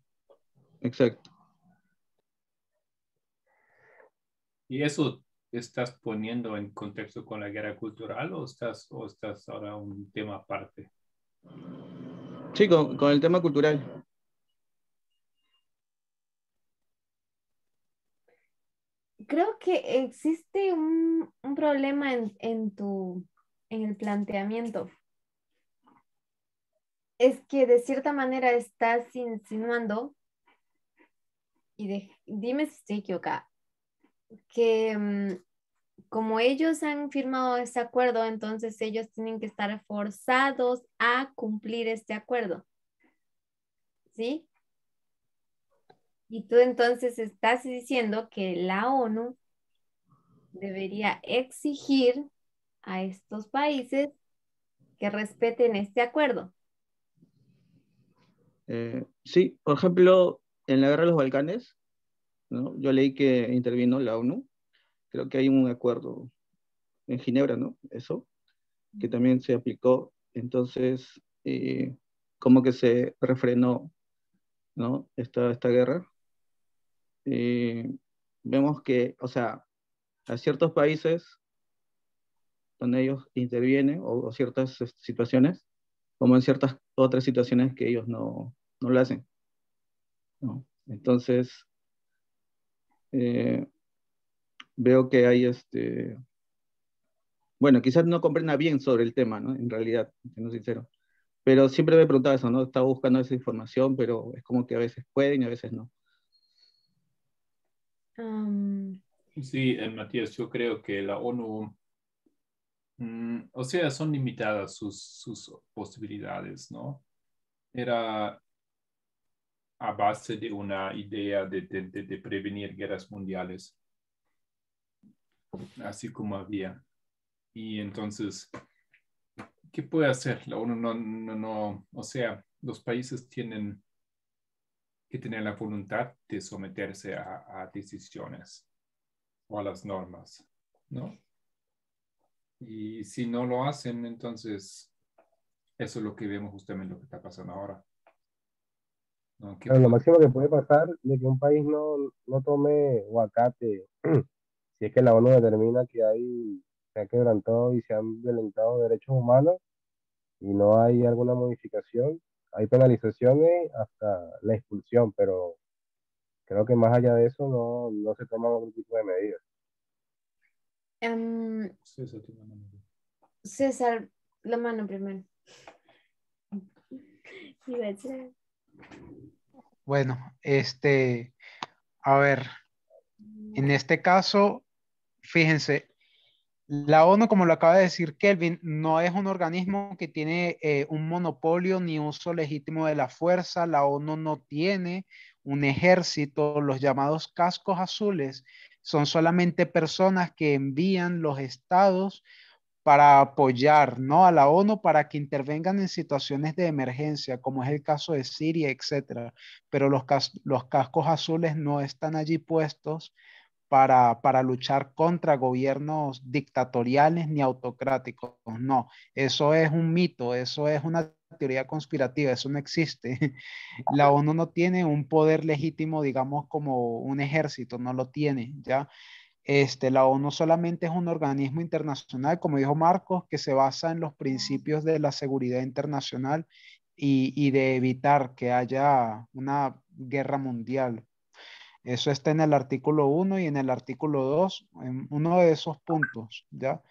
Exacto. ¿Y eso estás poniendo en contexto con la guerra cultural o estás ahora un tema aparte? Sí, con el tema cultural. Creo que existe un problema en el planteamiento. Es que de cierta manera estás insinuando, y dime si estoy equivocada, que como ellos han firmado este acuerdo, entonces ellos tienen que estar forzados a cumplir este acuerdo. ¿Sí? Y tú entonces estás diciendo que la ONU debería exigir a estos países que respeten este acuerdo. Sí, por ejemplo, en la guerra de los Balcanes, ¿no? Yo leí que intervino la ONU. Creo que hay un acuerdo en Ginebra, ¿no? Eso, que también se aplicó. Entonces, como que se refrenó, ¿no? Esta guerra. Vemos que, o sea, a ciertos países donde ellos intervienen o ciertas situaciones, como en ciertas otras situaciones que ellos no lo hacen, ¿no? Entonces, veo que hay bueno, quizás no comprenda bien sobre el tema, ¿no? En realidad, siendo sincero. Pero siempre me he preguntado eso, ¿no? Estaba buscando esa información, pero es como que a veces pueden y a veces no. Sí, Matías, yo creo que la ONU, o sea, son limitadas sus posibilidades, ¿no? Era a base de una idea de prevenir guerras mundiales, así como había. Y entonces, ¿qué puede hacer? La ONU no, o sea, los países tienen que tener la voluntad de someterse a decisiones o a las normas, ¿no? Y si no lo hacen, entonces eso es lo que vemos justamente lo que está pasando ahora, ¿no? Pero lo máximo que puede pasar de que un país no tome o acate, si es que la ONU determina que se ha quebrantado y se han violentado derechos humanos y no hay alguna modificación, hay penalizaciones hasta la expulsión, pero creo que más allá de eso no se toman otro tipo de medidas. César, la mano primero. Iba a decir- Bueno, a ver, en este caso, fíjense, la ONU, como lo acaba de decir Kelvin, no es un organismo que tiene un monopolio ni uso legítimo de la fuerza. La ONU no tiene un ejército. Los llamados cascos azules son solamente personas que envían los estados para apoyar, ¿no? A la ONU para que intervengan en situaciones de emergencia, como es el caso de Siria, etcétera. Pero los cascos azules no están allí puestos para luchar contra gobiernos dictatoriales ni autocráticos. No, eso es un mito, eso es una teoría conspirativa, eso no existe. La ONU no tiene un poder legítimo, digamos, como un ejército, no lo tiene, ¿ya? La ONU solamente es un organismo internacional, como dijo Marcos, que se basa en los principios de la seguridad internacional y de evitar que haya una guerra mundial. Eso está en el artículo 1 y en el artículo 2, en uno de esos puntos, ¿ya?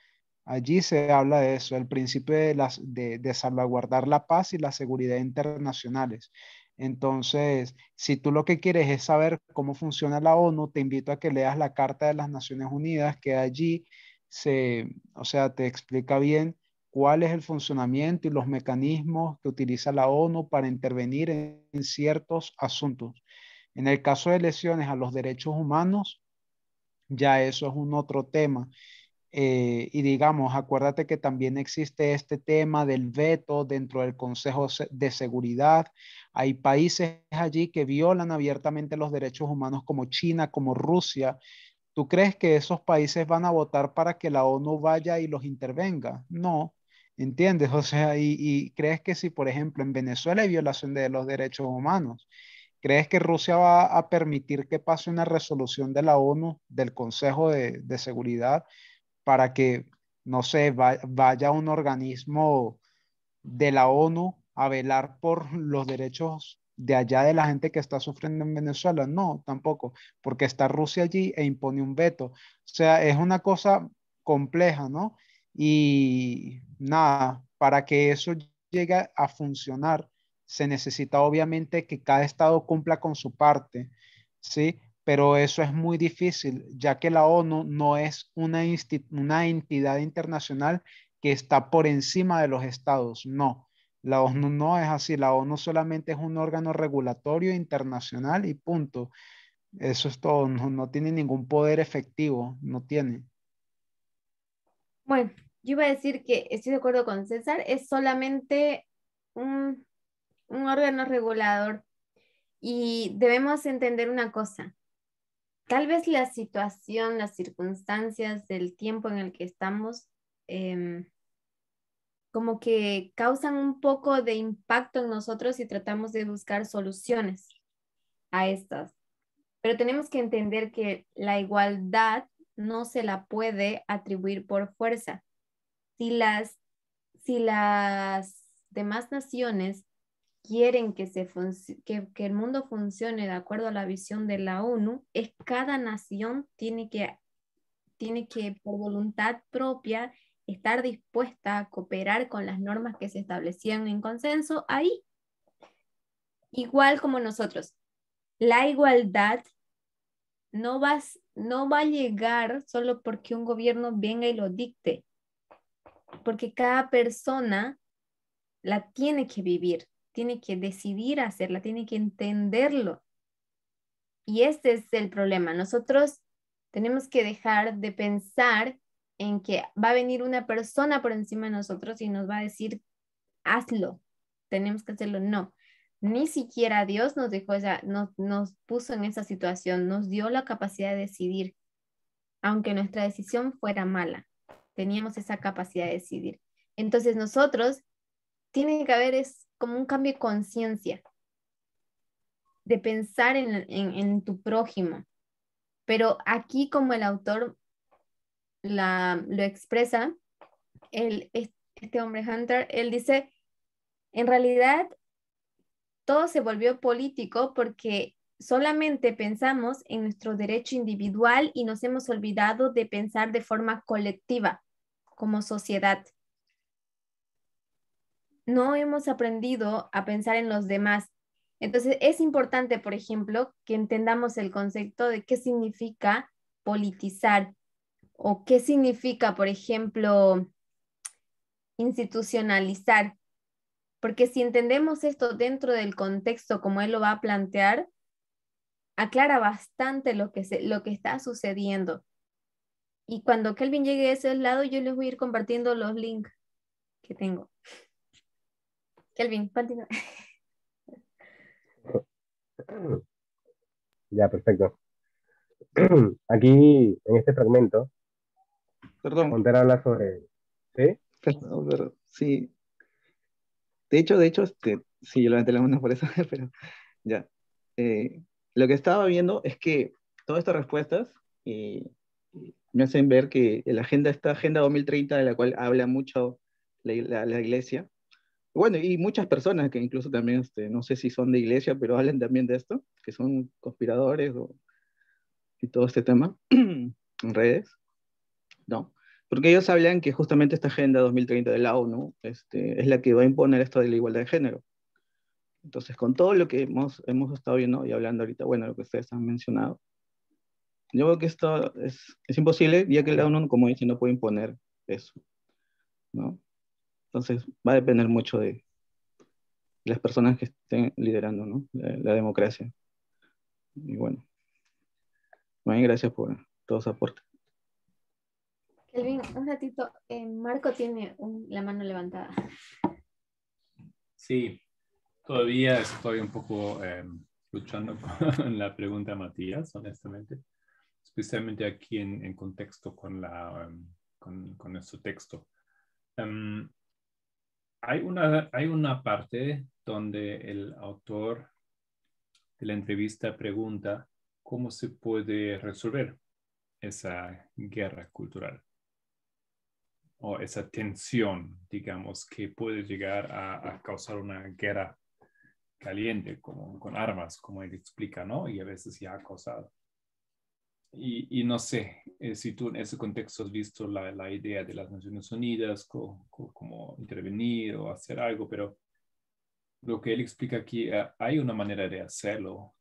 Allí se habla de eso, el principio de salvaguardar la paz y la seguridad internacionales. Entonces, si tú lo que quieres es saber cómo funciona la ONU, te invito a que leas la Carta de las Naciones Unidas, que allí o sea, te explica bien cuál es el funcionamiento y los mecanismos que utiliza la ONU para intervenir en ciertos asuntos. En el caso de lesiones a los derechos humanos, ya eso es un otro tema. Y digamos, acuérdate que también existe este tema del veto dentro del Consejo de Seguridad. Hay países allí que violan abiertamente los derechos humanos como China, como Rusia. ¿Tú crees que esos países van a votar para que la ONU vaya y los intervenga? No, ¿entiendes? O sea, y crees que si, por ejemplo, en Venezuela hay violación de los derechos humanos, ¿crees que Rusia va a permitir que pase una resolución de la ONU, del Consejo de Seguridad, para que, no sé, vaya un organismo de la ONU a velar por los derechos de allá de la gente que está sufriendo en Venezuela? No, tampoco, porque está Rusia allí e impone un veto. O sea, es una cosa compleja, ¿no? Y nada, para que eso llegue a funcionar, se necesita obviamente que cada estado cumpla con su parte, ¿sí? pero eso es muy difícil, ya que la ONU no es una entidad internacional que está por encima de los estados, no. La ONU no es así, la ONU solamente es un órgano regulatorio internacional y punto. Eso es todo, no tiene ningún poder efectivo, no tiene. Bueno, yo iba a decir que estoy de acuerdo con César, es solamente un órgano regulador y debemos entender una cosa. Tal vez la situación, las circunstancias del tiempo en el que estamos, como que causan un poco de impacto en nosotros y tratamos de buscar soluciones a estas. Pero tenemos que entender que la igualdad no se la puede atribuir por fuerza. Si si las demás naciones quieren que el mundo funcione de acuerdo a la visión de la ONU, es cada nación tiene que por voluntad propia estar dispuesta a cooperar con las normas que se establecieron en consenso ahí, igual como nosotros. La igualdad no va a llegar solo porque un gobierno venga y lo dicte, porque cada persona la tiene que vivir, tiene que decidir hacerla, tiene que entenderlo. Y este es el problema. Nosotros tenemos que dejar de pensar en que va a venir una persona por encima de nosotros y nos va a decir, hazlo, tenemos que hacerlo. No, ni siquiera Dios nos dejó nos puso en esa situación, nos dio la capacidad de decidir, aunque nuestra decisión fuera mala, teníamos esa capacidad de decidir. Entonces nosotros, tiene que haber es como un cambio de conciencia, de pensar en tu prójimo. Pero aquí como el autor lo expresa, este hombre Hunter, él dice, en realidad todo se volvió político porque solamente pensamos en nuestro derecho individual y nos hemos olvidado de pensar de forma colectiva como sociedad. No hemos aprendido a pensar en los demás. Entonces es importante, por ejemplo, que entendamos el concepto de qué significa politizar o qué significa, por ejemplo, institucionalizar. Porque si entendemos esto dentro del contexto como él lo va a plantear, aclara bastante lo que está sucediendo. Y cuando Kelvin llegue a ese lado, yo les voy a ir compartiendo los links que tengo. Kelvin, continúa. Ya, perfecto. Aquí, en este fragmento, Perdón, Hunter habla sobre... ¿Sí? perdón, pero sí. De hecho, sí, yo levanté la mano por eso, pero ya. Lo que estaba viendo es que todas estas respuestas me hacen ver que esta Agenda 2030, de la cual habla mucho la iglesia, bueno, y muchas personas que incluso también, no sé si son de iglesia, pero hablan también de esto, que son conspiradores y todo este tema en redes, ¿no? Porque ellos hablan que justamente esta Agenda 2030 de la ONU es la que va a imponer esto de la igualdad de género. Entonces, con todo lo que hemos estado viendo y hablando ahorita, bueno, lo que ustedes han mencionado, yo creo que esto es imposible, ya que la ONU, como dice, no puede imponer eso, ¿no? Entonces, va a depender mucho de las personas que estén liderando, ¿no? La democracia. Y bueno, muy gracias por todos los aportes. Kelvin, un ratito, Marco tiene la mano levantada. Sí, todavía estoy un poco luchando con la pregunta de Matías, honestamente, especialmente aquí en contexto con nuestro texto. Hay una parte donde el autor de la entrevista pregunta cómo se puede resolver esa guerra cultural o esa tensión, digamos, que puede llegar a causar una guerra caliente con armas, como él explica, ¿no? Y a veces ya ha causado. Y no sé si tú en ese contexto has visto la idea de las Naciones Unidas, como intervenir o hacer algo, pero lo que él explica aquí, hay una manera de hacerlo.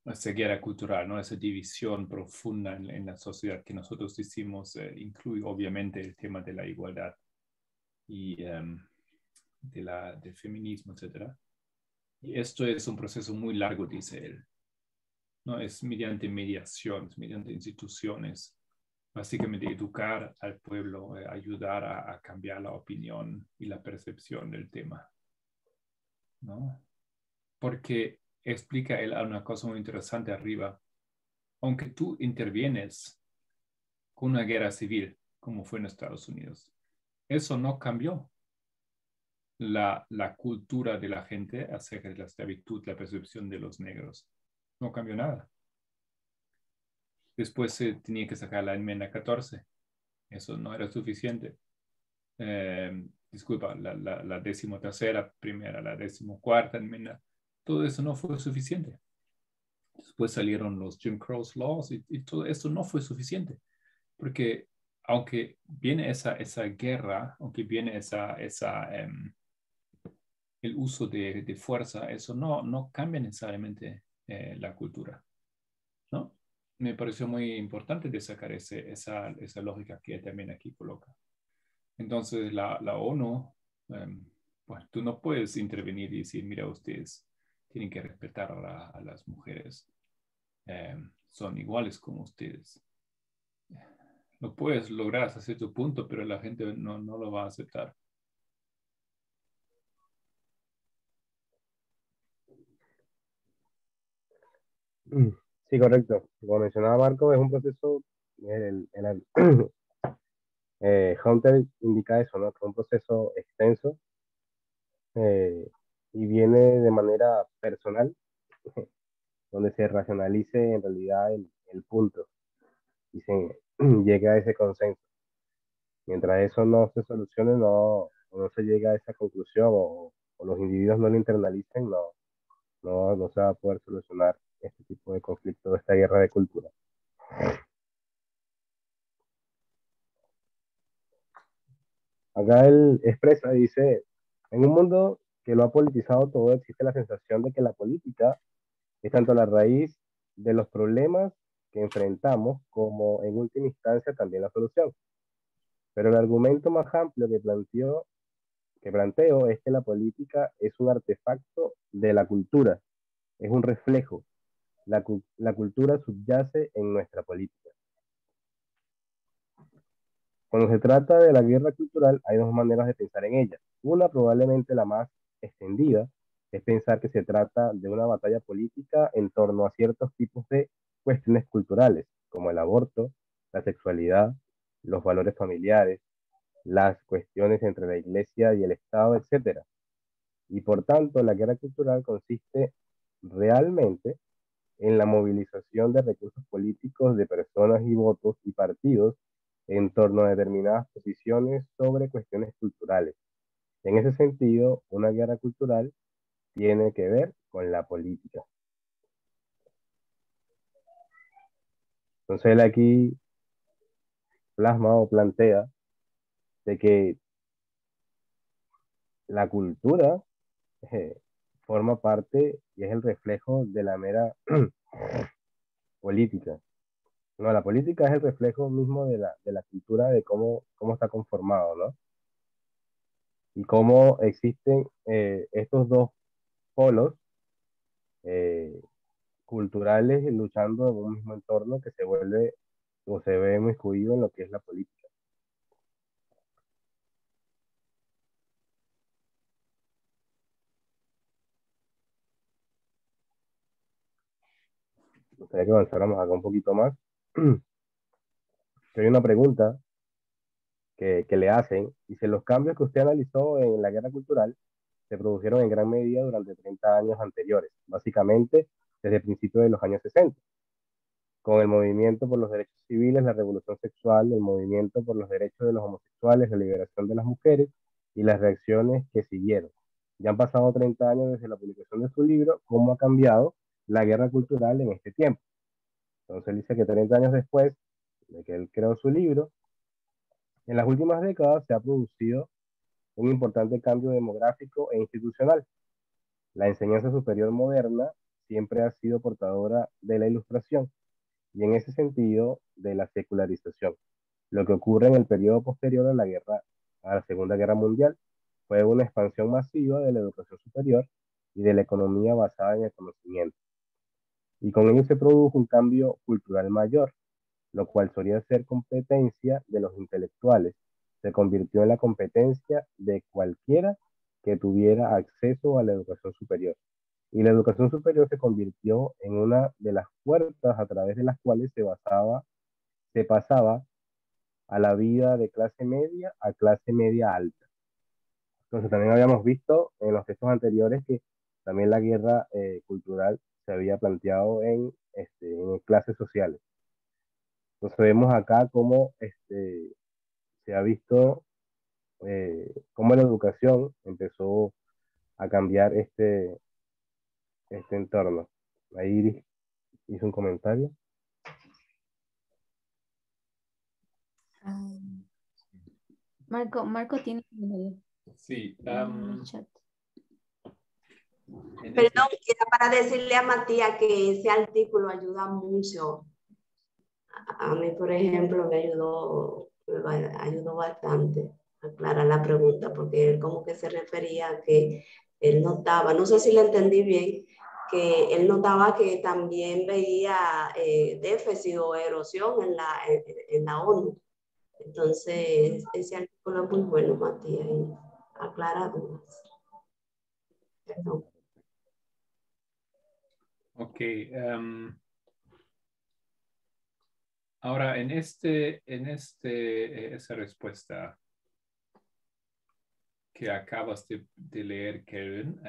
esa guerra cultural, ¿no? Esa división profunda en la sociedad que nosotros hicimos, incluye obviamente el tema de la igualdad y del feminismo, etc. Y esto es un proceso muy largo, dice él, ¿no? Es mediante mediaciones, mediante instituciones, básicamente educar al pueblo, ayudar a cambiar la opinión y la percepción del tema, ¿no? Porque explica él una cosa muy interesante arriba. Aunque tú intervienes con una guerra civil, como fue en Estados Unidos, eso no cambió la cultura de la gente acerca de la esclavitud, la percepción de los negros. No cambió nada. Después se tenía que sacar la enmienda 14. Eso no era suficiente. Disculpa, la 13ª, primera, la 14ª enmienda. Todo eso no fue suficiente. Después salieron los Jim Crow Laws y todo esto no fue suficiente. Porque aunque viene esa guerra, aunque viene el uso de fuerza, eso no cambia necesariamente la cultura, ¿no? Me pareció muy importante destacar esa lógica que también aquí coloca. Entonces, la ONU, pues tú no puedes intervenir y decir, mira, ustedes tienen que respetar a las mujeres, son iguales como ustedes. Lo puedes lograr hasta cierto punto, pero la gente no lo va a aceptar. Sí, correcto. Como mencionaba Marco, es un proceso, Hunter indica eso, ¿no? Que es un proceso extenso eh, y viene de manera personal, donde se racionalice en realidad el punto y se llegue a ese consenso. Mientras eso no se solucione, no se llega a esa conclusión o los individuos no lo internalicen, no se va a poder solucionar este tipo de conflicto, esta guerra de cultura. Acá él expresa, dice, en un mundo que lo ha politizado todo, existe la sensación de que la política es tanto la raíz de los problemas que enfrentamos como en última instancia también la solución. Pero el argumento más amplio que planteo es que la política es un artefacto de la cultura, es un reflejo. La cultura subyace en nuestra política. Cuando se trata de la guerra cultural, hay dos maneras de pensar en ella. Una, probablemente la más extendida, es pensar que se trata de una batalla política en torno a ciertos tipos de cuestiones culturales, como el aborto, la sexualidad, los valores familiares, las cuestiones entre la iglesia y el Estado, etcétera. Y por tanto, la guerra cultural consiste realmente en la movilización de recursos políticos de personas y votos y partidos en torno a determinadas posiciones sobre cuestiones culturales. En ese sentido, una guerra cultural tiene que ver con la política. Entonces él aquí plasma o plantea de que la cultura eh, forma parte y es el reflejo de la mera política. No, la política es el reflejo mismo de la cultura, de cómo está conformado, ¿no? Y cómo existen estos dos polos eh, culturales luchando en un mismo entorno que se vuelve o se ve inmiscuido en lo que es la política. Me gustaría que avanzáramos acá un poquito más. Que hay una pregunta que le hacen. Dice, los cambios que usted analizó en la guerra cultural se produjeron en gran medida durante 30 años anteriores, básicamente desde principios de los años 60, con el movimiento por los derechos civiles, la revolución sexual, el movimiento por los derechos de los homosexuales, la liberación de las mujeres y las reacciones que siguieron. Ya han pasado 30 años desde la publicación de su libro, ¿cómo ha cambiado la guerra cultural en este tiempo? Entonces dice que 30 años después de que él creó su libro, en las últimas décadas se ha producido un importante cambio demográfico e institucional. La enseñanza superior moderna siempre ha sido portadora de la ilustración y en ese sentido de la secularización. Lo que ocurre en el periodo posterior a la Segunda Guerra Mundial fue una expansión masiva de la educación superior y de la economía basada en el conocimiento. Y con ello se produjo un cambio cultural mayor, lo cual solía ser competencia de los intelectuales, se convirtió en la competencia de cualquiera que tuviera acceso a la educación superior. Y la educación superior se convirtió en una de las puertas a través de las cuales se pasaba a la vida de clase media a clase media alta. Entonces también habíamos visto en los textos anteriores que también la guerra cultural se había planteado en clases sociales. Entonces vemos acá cómo se ha visto cómo la educación empezó a cambiar este entorno. Ahí Iris hizo un comentario. Ah, Marco tiene Sí. en el chat. Perdón, era para decirle a Matías que ese artículo ayuda mucho. A mí, por ejemplo, ayudó bastante a aclarar la pregunta, porque él como que se refería a que él notaba, no sé si le entendí bien, que él notaba que también veía déficit o erosión en la ONU. Entonces, ese artículo es muy bueno, Matías, y aclara dudas. Perdón. Ok. Ahora, esa respuesta que acabas de leer, Kevin,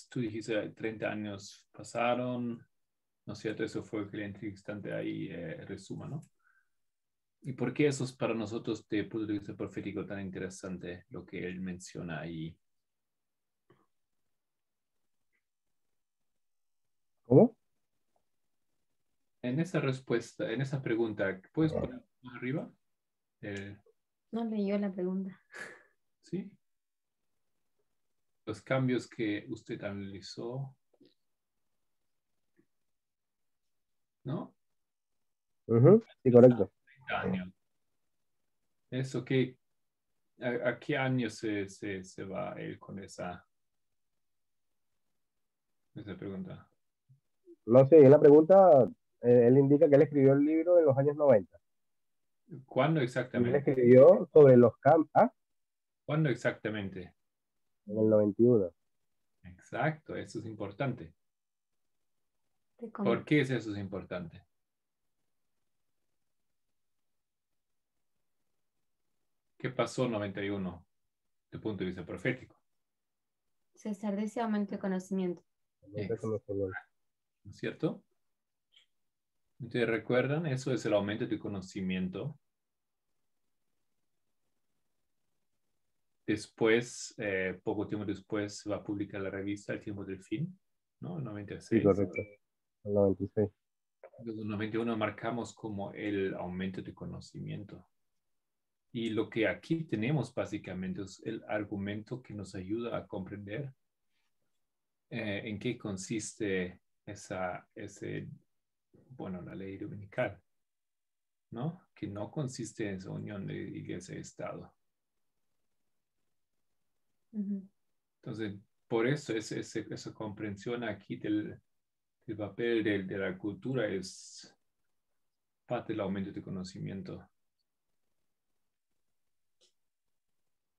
tú dijiste 30 años pasaron, ¿no es cierto? Eso fue el que el entrevistante ahí resuma, ¿no? ¿Y por qué eso es para nosotros, de punto de vista profético, tan interesante lo que él menciona ahí? ¿Cómo? En esa respuesta, en esa pregunta, ¿puedes poner más arriba? No leyó la pregunta. Sí. Los cambios que usted analizó, ¿no? Sí, correcto. 30 años. Eso que, ¿a qué año se va él con esa pregunta? No sé, en la pregunta, él indica que él escribió el libro en los años 90. ¿Cuándo Y él exactamente? escribió sobre los cambios, ¿Cuándo exactamente? en el 91. Exacto, eso es importante. Te ¿Por qué es eso importante? ¿Qué pasó en 91 de punto de vista profético? Cesar de ese aumento de conocimiento. ¿No es cierto? Entonces, ¿recuerdan? Eso es el aumento de conocimiento. Después, poco tiempo después, se va a publicar la revista El Tiempo del Fin, ¿no? En 96. Sí, correcto. En el 96. Entonces, en 91 marcamos como el aumento de conocimiento. Y lo que aquí tenemos básicamente es el argumento que nos ayuda a comprender en qué consiste la ley dominical, ¿no? Que no consiste en esa unión de iglesia y Estado. Entonces, por eso esa comprensión aquí del papel de la cultura es parte del aumento de conocimiento.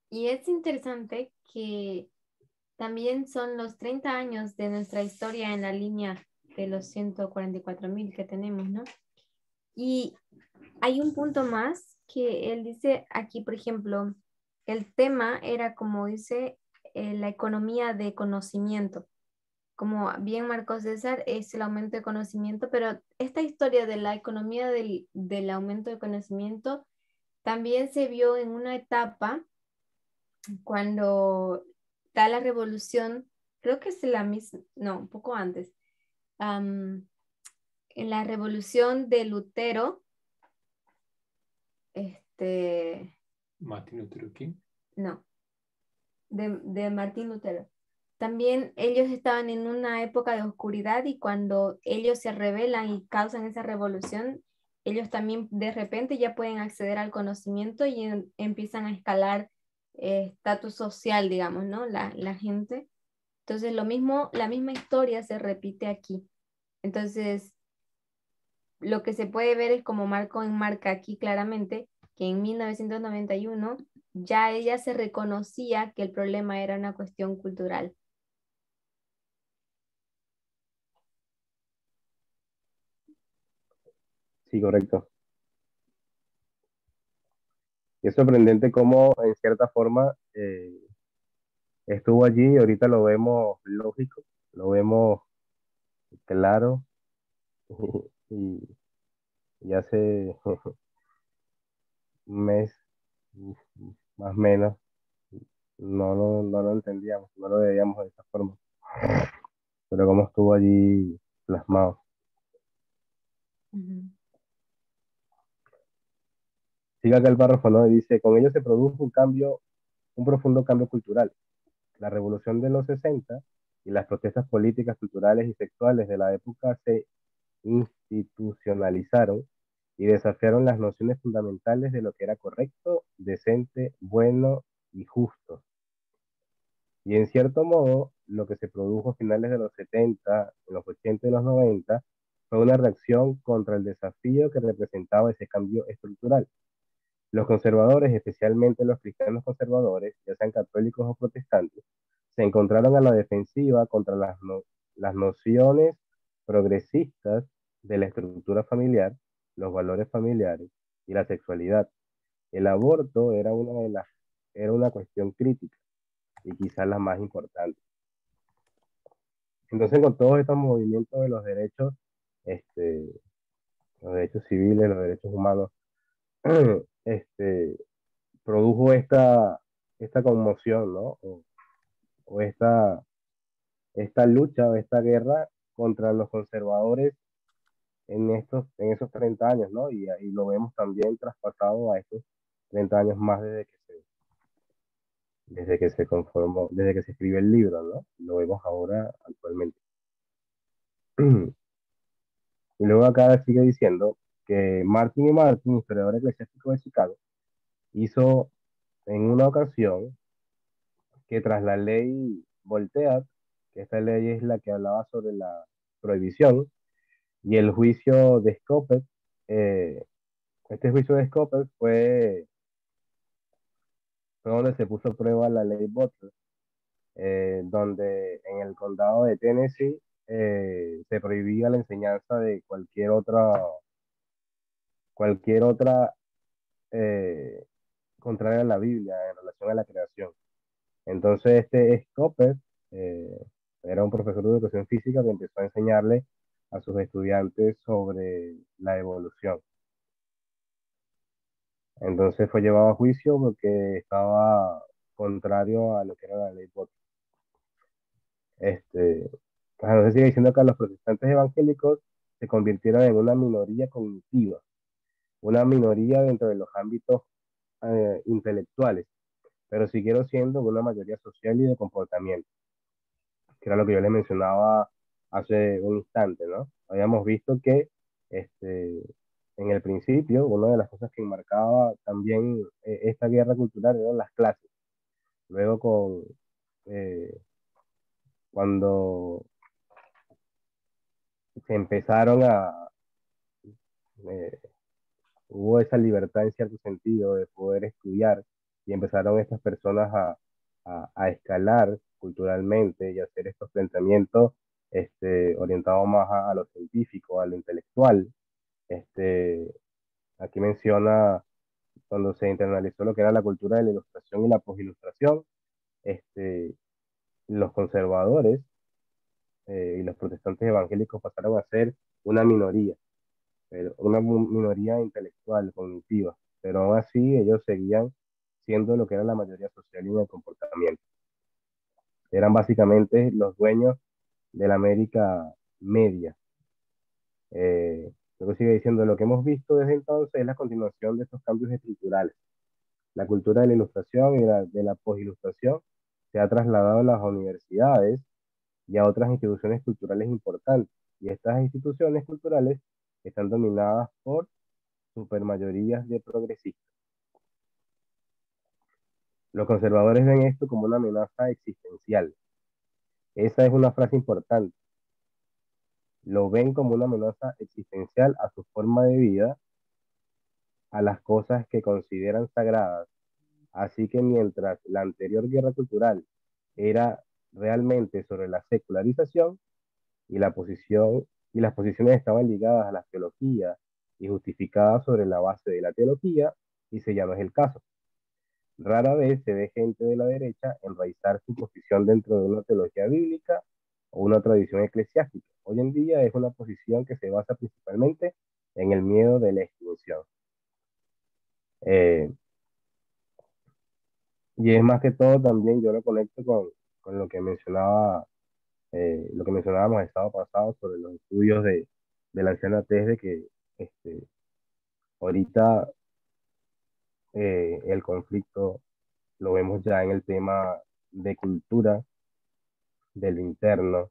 Y es interesante que también son los 30 años de nuestra historia en la línea de los 144,000 que tenemos, ¿no? Y hay un punto más que él dice aquí, por ejemplo, el tema era, como dice, la economía de conocimiento. Como bien marcó César, es el aumento de conocimiento, pero esta historia de la economía del aumento de conocimiento también se vio en una etapa cuando da la revolución, creo que es la misma, no, un poco antes, en la revolución de Lutero, Martin Luther King. no, de Martín Lutero. también ellos estaban en una época de oscuridad y cuando ellos se rebelan y causan esa revolución, ellos también de repente ya pueden acceder al conocimiento y empiezan a escalar estatus social, digamos, ¿no? La gente. Entonces, lo mismo, la misma historia se repite aquí. Entonces, lo que se puede ver es como Marco enmarca aquí claramente que en 1991 ya ella se reconocía que el problema era una cuestión cultural. Sí, correcto. Y es sorprendente cómo, en cierta forma, estuvo allí y ahorita lo vemos lógico, lo vemos claro y, y hace un mes, más o menos, no lo entendíamos, no lo veíamos de esa forma, pero cómo estuvo allí plasmado. Ujú. Sigue acá el párrafo, ¿no? Y dice, con ello se produjo un cambio, un profundo cambio cultural. La revolución de los 60 y las protestas políticas, culturales y sexuales de la época se institucionalizaron y desafiaron las nociones fundamentales de lo que era correcto, decente, bueno y justo. Y en cierto modo, lo que se produjo a finales de los 70, en los 80 y los 90, fue una reacción contra el desafío que representaba ese cambio estructural. Los conservadores, especialmente los cristianos conservadores, ya sean católicos o protestantes, se encontraron a la defensiva contra las nociones progresistas de la estructura familiar, los valores familiares y la sexualidad. El aborto era una cuestión crítica y quizás la más importante. Entonces, con todos estos movimientos de este, los derechos civiles, los derechos humanos, este, produjo esta conmoción, ¿no? O esta lucha o esta guerra contra los conservadores en esos 30 años, ¿no? Y lo vemos también traspasado a estos 30 años más desde que se conformó, desde que se escribió el libro, ¿no? Lo vemos ahora actualmente. Y luego acá sigue diciendo que Martin y Martin, historiador eclesiástico de Chicago, hizo en una ocasión que tras la ley Voltaire, que esta ley es la que hablaba sobre la prohibición, y el juicio de Scopet, eh, este juicio de Scopet fue donde se puso a prueba la ley Butler, donde en el condado de Tennessee se prohibía la enseñanza de cualquier otra contraria a la Biblia en relación a la creación. Entonces este Scopet eh, era un profesor de educación física que empezó a enseñarle a sus estudiantes sobre la evolución. Entonces fue llevado a juicio porque estaba contrario a lo que era la ley Butler. Entonces sigue diciendo que los protestantes evangélicos se convirtieron en una minoría cognitiva, una minoría dentro de los ámbitos intelectuales, pero siguieron siendo una mayoría social y de comportamiento, que era lo que yo les mencionaba hace un instante, ¿no? Habíamos visto que este, en el principio, una de las cosas que marcaba también esta guerra cultural eran las clases. Luego eh, cuando se empezaron eh, hubo esa libertad en cierto sentido de poder estudiar y empezaron estas personas a escalar culturalmente y a hacer estos planteamientos orientados más a lo científico, a lo intelectual. Este, aquí menciona cuando se internalizó lo que era la cultura de la ilustración y la posilustración, este, los conservadores y los protestantes evangélicos pasaron a ser una minoría, pero una minoría intelectual, cognitiva, pero aún así ellos seguían siendo lo que era la mayoría social y en el comportamiento. Eran básicamente los dueños de la América media. Luego sigue diciendo, lo que hemos visto desde entonces es la continuación de estos cambios estructurales. La cultura de la ilustración y de la posilustración se ha trasladado a las universidades y a otras instituciones culturales importantes. Y estas instituciones culturales están dominadas por supermayorías de progresistas. Los conservadores ven esto como una amenaza existencial. Esa es una frase importante. Lo ven como una amenaza existencial a su forma de vida, a las cosas que consideran sagradas. Así que mientras la anterior guerra cultural era realmente sobre la secularización y la posición y las posiciones estaban ligadas a la teología y justificadas sobre la base de la teología, y se ya no es el caso. Rara vez se ve gente de la derecha enraizar su posición dentro de una teología bíblica o una tradición eclesiástica. Hoy en día es una posición que se basa principalmente en el miedo de la exclusión. Y es más que todo también, yo lo conecto con lo que mencionaba, lo que mencionábamos el sábado pasado sobre los estudios de la anciana Tess, de que ahorita el conflicto lo vemos ya en el tema de cultura, del interno,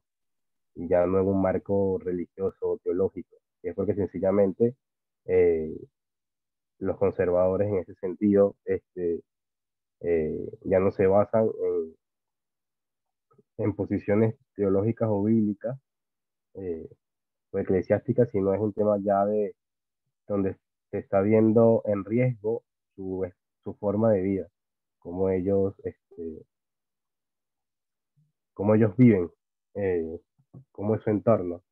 y ya no en un marco religioso o teológico. Y es porque sencillamente eh, los conservadores en ese sentido ya no se basan en posiciones teológicas o bíblicas o eclesiásticas, sino es un tema ya de donde se está viendo en riesgo su forma de vida, cómo ellos viven, cómo es su entorno,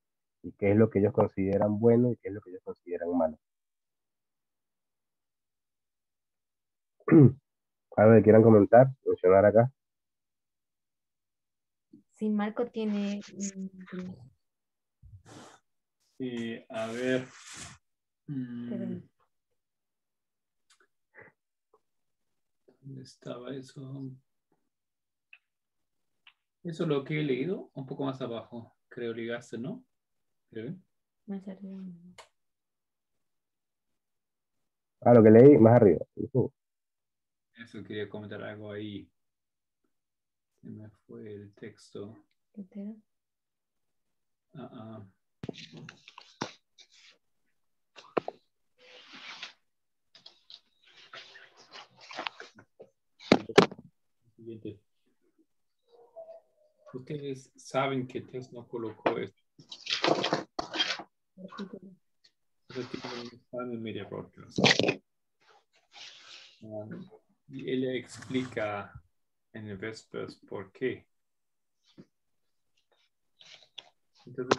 y qué es lo que ellos consideran bueno y qué es lo que ellos consideran malo. ¿Algo que quieran comentar, mencionar acá? Si Marco tiene... Sí, a ver. ¿Dónde estaba eso? Eso es lo que he leído, un poco más abajo, creo, ligaste, ¿no? Creo. Más arriba. Lo que leí más arriba. Eso quería comentar algo ahí. Se me fue el texto. ¿Qué Siguiente. Ustedes saben que Tess no colocó esto. Ese artículo no está en el Media Broadcast. Y ella explica en el Vespers por qué. Entonces,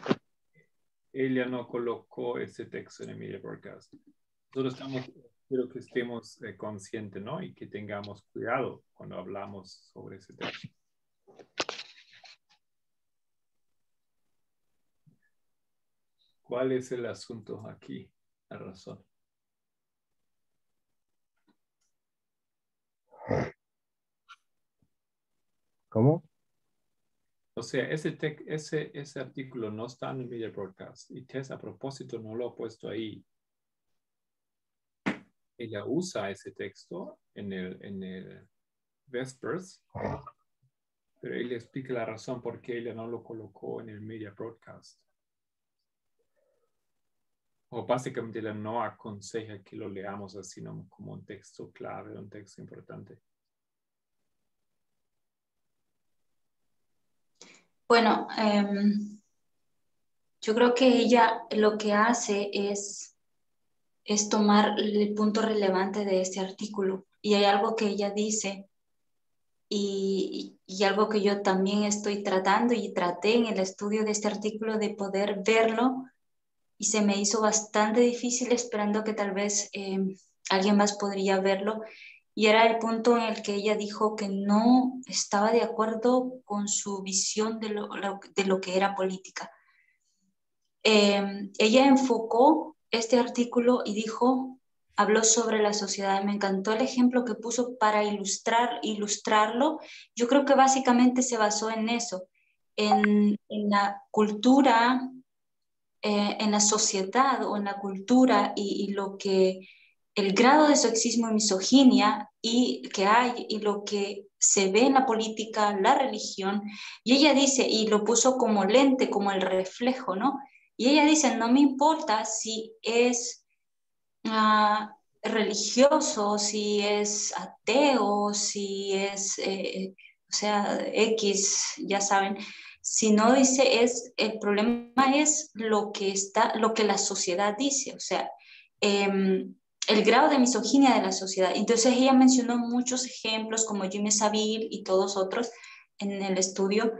ella no colocó ese texto en el Media Broadcast. Nosotros quiero que estemos conscientes, ¿no? Y que tengamos cuidado cuando hablamos sobre ese texto. ¿Cuál es el asunto aquí? La razón. ¿Cómo? O sea, ese artículo no está en el Media Broadcast y Tess a propósito no lo ha puesto ahí. Ella usa ese texto en el Vespers, pero ella explica la razón por qué ella no lo colocó en el Media Broadcast. O básicamente ella no aconseja que lo leamos así, ¿no? Como un texto clave, un texto importante. Bueno, yo creo que ella lo que hace es tomar el punto relevante de este artículo. Y hay algo que ella dice y algo que yo también estoy tratando y traté en el estudio de este artículo de poder verlo, y se me hizo bastante difícil, esperando que tal vez alguien más podría verlo. Y era el punto en el que ella dijo que no estaba de acuerdo con su visión de lo que era política. Ella enfocó este artículo y habló sobre la sociedad. Me encantó el ejemplo que puso para ilustrarlo. Yo creo que básicamente se basó en eso, en la cultura, en la sociedad o en la cultura y lo que el grado de sexismo y misoginia que hay, y lo que se ve en la política, la religión, y ella dice, y lo puso como lente, como el reflejo, ¿no? Y ella dice, no me importa si es religioso, si es ateo, si es, o sea, X, ya saben, si no dice el problema es lo que lo que la sociedad dice, o sea, el grado de misoginia de la sociedad. Entonces ella mencionó muchos ejemplos como Jimmy Savile y todos otros en el estudio,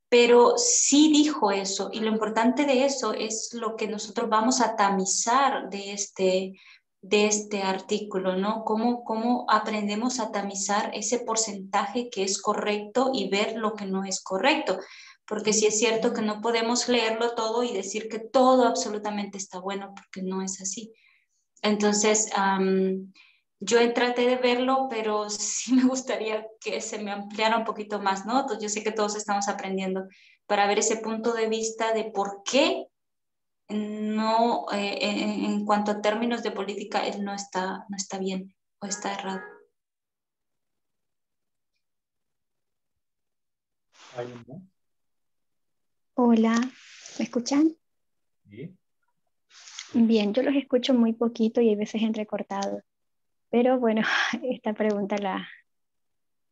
pero sí dijo eso, y lo importante de eso es lo que nosotros vamos a tamizar de este artículo, ¿no? Cómo aprendemos a tamizar ese porcentaje que es correcto y ver lo que no es correcto. Porque sí es cierto que no podemos leerlo todo y decir que todo absolutamente está bueno, porque no es así. Entonces, yo traté de verlo, pero sí me gustaría que se me ampliara un poquito más, ¿no? Entonces, yo sé que todos estamos aprendiendo para ver ese punto de vista de por qué no, en cuanto a términos de política, él no está bien o está errado. ¿Alguien más? Hola, ¿me escuchan? Sí. Bien, yo los escucho muy poquito y hay veces entrecortado, pero bueno, esta pregunta la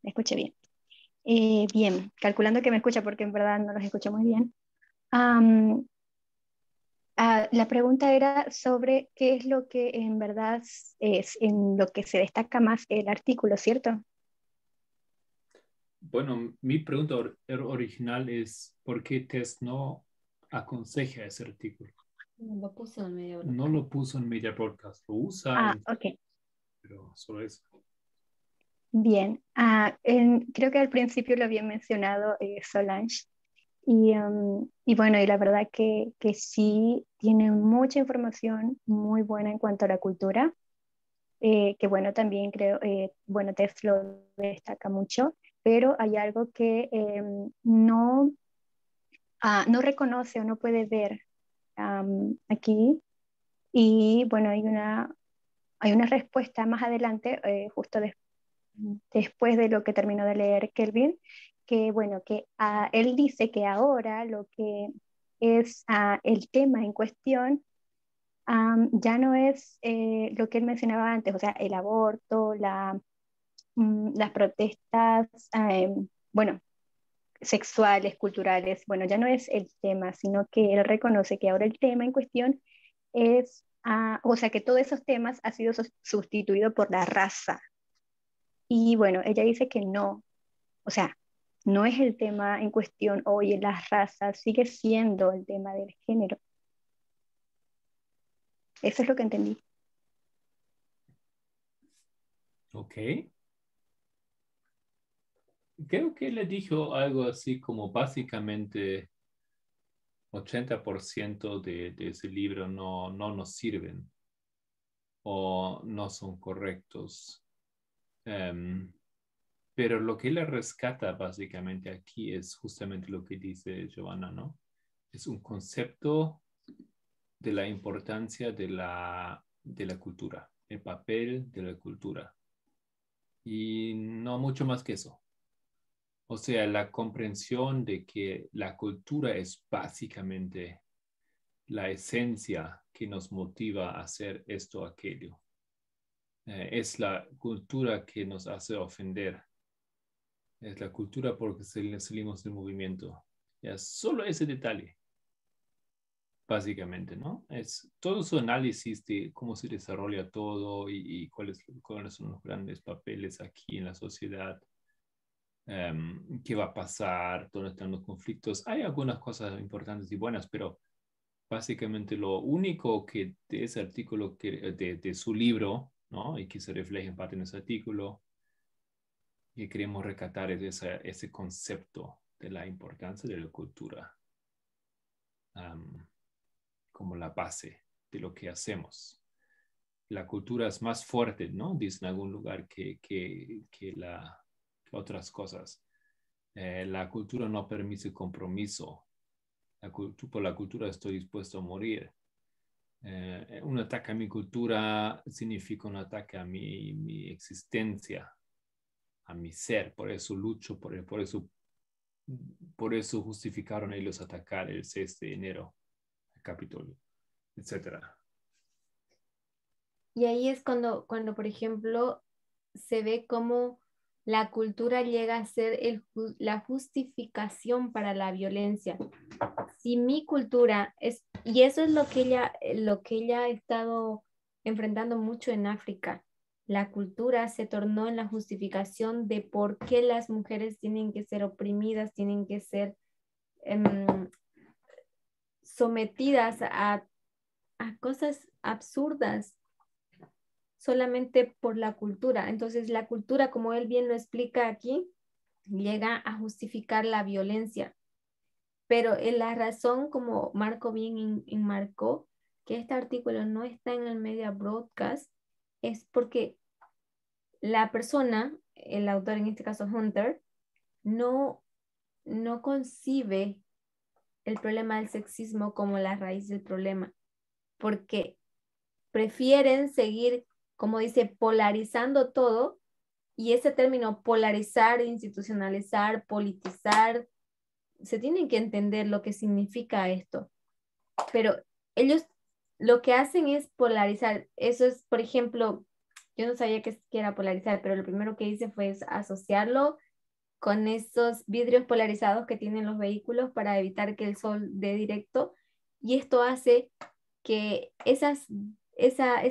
escuché bien. Bien, calculando que me escucha porque en verdad no los escucho muy bien. Am, la pregunta era sobre qué es lo que en verdad es en lo que se destaca más el artículo, ¿cierto? Bueno, mi pregunta original es ¿por qué Tess no aconseja ese artículo? No lo puse en medio. No lo puso en Media Broadcast, lo usa, Ok. pero solo eso. Bien. Creo que al principio lo había mencionado Solange. Y bueno, y la verdad que sí tiene mucha información muy buena en cuanto a la cultura, que bueno, también creo, bueno, Tess lo destaca mucho, pero hay algo que no reconoce o no puede ver aquí. Y bueno, hay una respuesta más adelante, justo después de lo que terminó de leer Kelvin, que bueno, que él dice que ahora lo que es el tema en cuestión ya no es lo que él mencionaba antes, o sea, el aborto, las protestas, bueno, sexuales, culturales, bueno, ya no es el tema, sino que él reconoce que ahora el tema en cuestión es, o sea, que todos esos temas han sido sustituidos por la raza. Y bueno, ella dice que no, o sea, no es el tema en cuestión hoy en las razas, sigue siendo el tema del género. Eso es lo que entendí. Ok. Creo que le dijo algo así como básicamente 80% de ese libro no nos sirven o no son correctos. Pero lo que él rescata básicamente aquí es justamente lo que dice Giovanna, ¿no? Es un concepto de la importancia de la cultura, el papel de la cultura. Y no mucho más que eso. O sea, la comprensión de que la cultura es básicamente la esencia que nos motiva a hacer esto o aquello. Es la cultura que nos hace ofender. Es la cultura porque salimos del movimiento. Ya solo ese detalle, básicamente, ¿no? Es todo su análisis de cómo se desarrolla todo y cuáles son los grandes papeles aquí en la sociedad. Qué va a pasar, dónde están los conflictos. Hay algunas cosas importantes y buenas, pero básicamente lo único que de ese artículo, de su libro, ¿no? Y que se refleja en parte en ese artículo, que queremos recatar es ese concepto de la importancia de la cultura como la base de lo que hacemos. La cultura es más fuerte, ¿no? Dice en algún lugar que otras cosas. La cultura no permite compromiso. Por la cultura estoy dispuesto a morir. Un ataque a mi cultura significa un ataque a mi existencia. a mi ser, por eso lucho, por eso justificaron ellos atacar el 6 de enero, el Capitolio, etcétera. Y ahí es cuando, por ejemplo, se ve cómo la cultura llega a ser la justificación para la violencia. Si mi cultura es, y eso es lo que ella ha estado enfrentando mucho en África, la cultura se tornó en la justificación de por qué las mujeres tienen que ser oprimidas, tienen que ser sometidas a cosas absurdas solamente por la cultura. Entonces la cultura, como él bien lo explica aquí, llega a justificar la violencia. Pero la razón, como Marco bien enmarcó, que este artículo no está en el Media Broadcast, es porque la persona, el autor en este caso Hunter, no concibe el problema del sexismo como la raíz del problema, porque prefieren seguir, como dice, polarizando todo, y ese término polarizar, institucionalizar, politizar, se tienen que entender lo que significa esto. Pero ellos lo que hacen es polarizar. Eso es, por ejemplo, yo no sabía que era polarizar, pero lo primero que hice fue asociarlo con esos vidrios polarizados que tienen los vehículos para evitar que el sol dé directo. Y esto hace que esa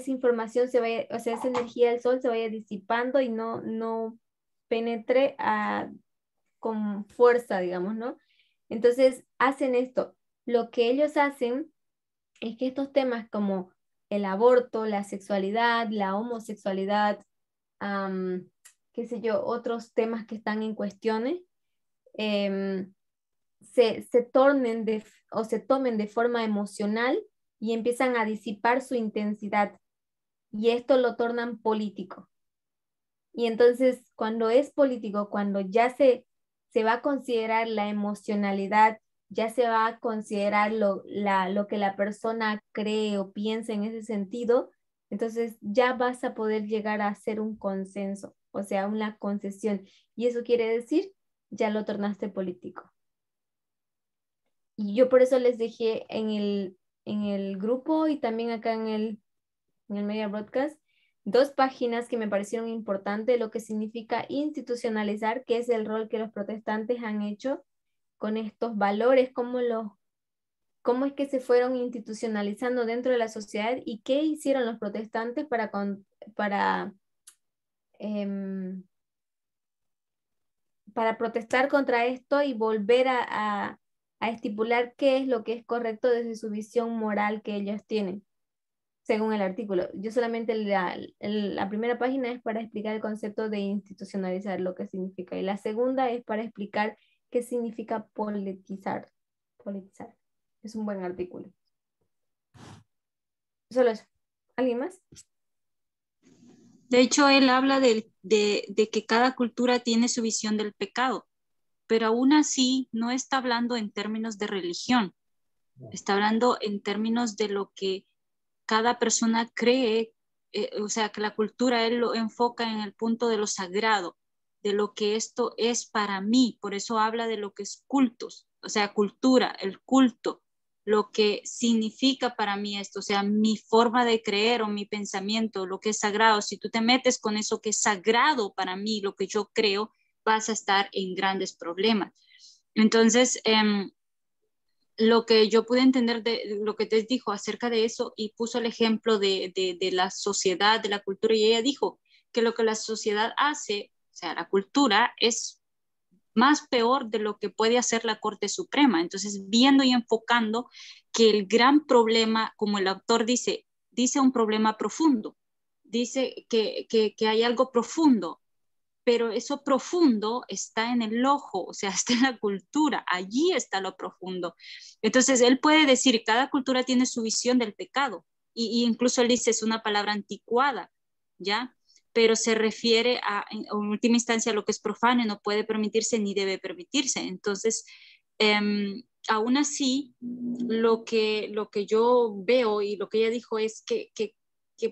información se vaya, o sea, esa energía del sol se vaya disipando y no penetre con fuerza, digamos, ¿no? Entonces hacen esto. Lo que ellos hacen es que estos temas como el aborto, la sexualidad, la homosexualidad, qué sé yo, otros temas que están en cuestiones, se tornen o se tomen de forma emocional y empiezan a disipar su intensidad. Y esto lo tornan político. Y entonces, cuando es político, cuando ya se va a considerar la emocionalidad, ya se va a considerar lo que la persona cree o piensa en ese sentido, entonces ya vas a poder llegar a hacer un consenso, o sea, una concesión. Y eso quiere decir, ya lo tornaste político. Y yo por eso les dejé en el grupo y también acá en el Media Broadcast 2 páginas que me parecieron importantes, lo que significa institucionalizar, que es el rol que los protestantes han hecho con estos valores, cómo es que se fueron institucionalizando dentro de la sociedad y qué hicieron los protestantes para protestar contra esto y volver a estipular qué es lo que es correcto desde su visión moral que ellos tienen, según el artículo. Yo solamente la primera página es para explicar el concepto de institucionalizar, lo que significa, y la segunda es para explicar qué significa politizar. Es un buen artículo. Solo eso. ¿Alguien más? De hecho, él habla de que cada cultura tiene su visión del pecado, pero aún así no está hablando en términos de religión, está hablando en términos de lo que cada persona cree, o sea, que la cultura él lo enfoca en el punto de lo sagrado, de lo que esto es para mí, por eso habla de lo que es cultos, o sea, cultura, el culto, lo que significa para mí esto, o sea, mi forma de creer o mi pensamiento, lo que es sagrado. Si tú te metes con eso que es sagrado para mí, lo que yo creo, vas a estar en grandes problemas. Entonces, lo que yo pude entender de lo que te dijo acerca de eso, y puso el ejemplo de la sociedad, de la cultura, y ella dijo que lo que la sociedad hace, o sea, la cultura, es más peor de lo que puede hacer la Corte Suprema. Entonces, viendo y enfocando que el gran problema, como el autor dice un problema profundo, dice que hay algo profundo, pero eso profundo está en el ojo, o sea, está en la cultura, allí está lo profundo. Entonces, él puede decir, cada cultura tiene su visión del pecado, y incluso él dice, es una palabra anticuada, ¿ya? Pero se refiere en última instancia, a lo que es profano, no puede permitirse ni debe permitirse. Entonces, aún así, lo que yo veo y lo que ella dijo es que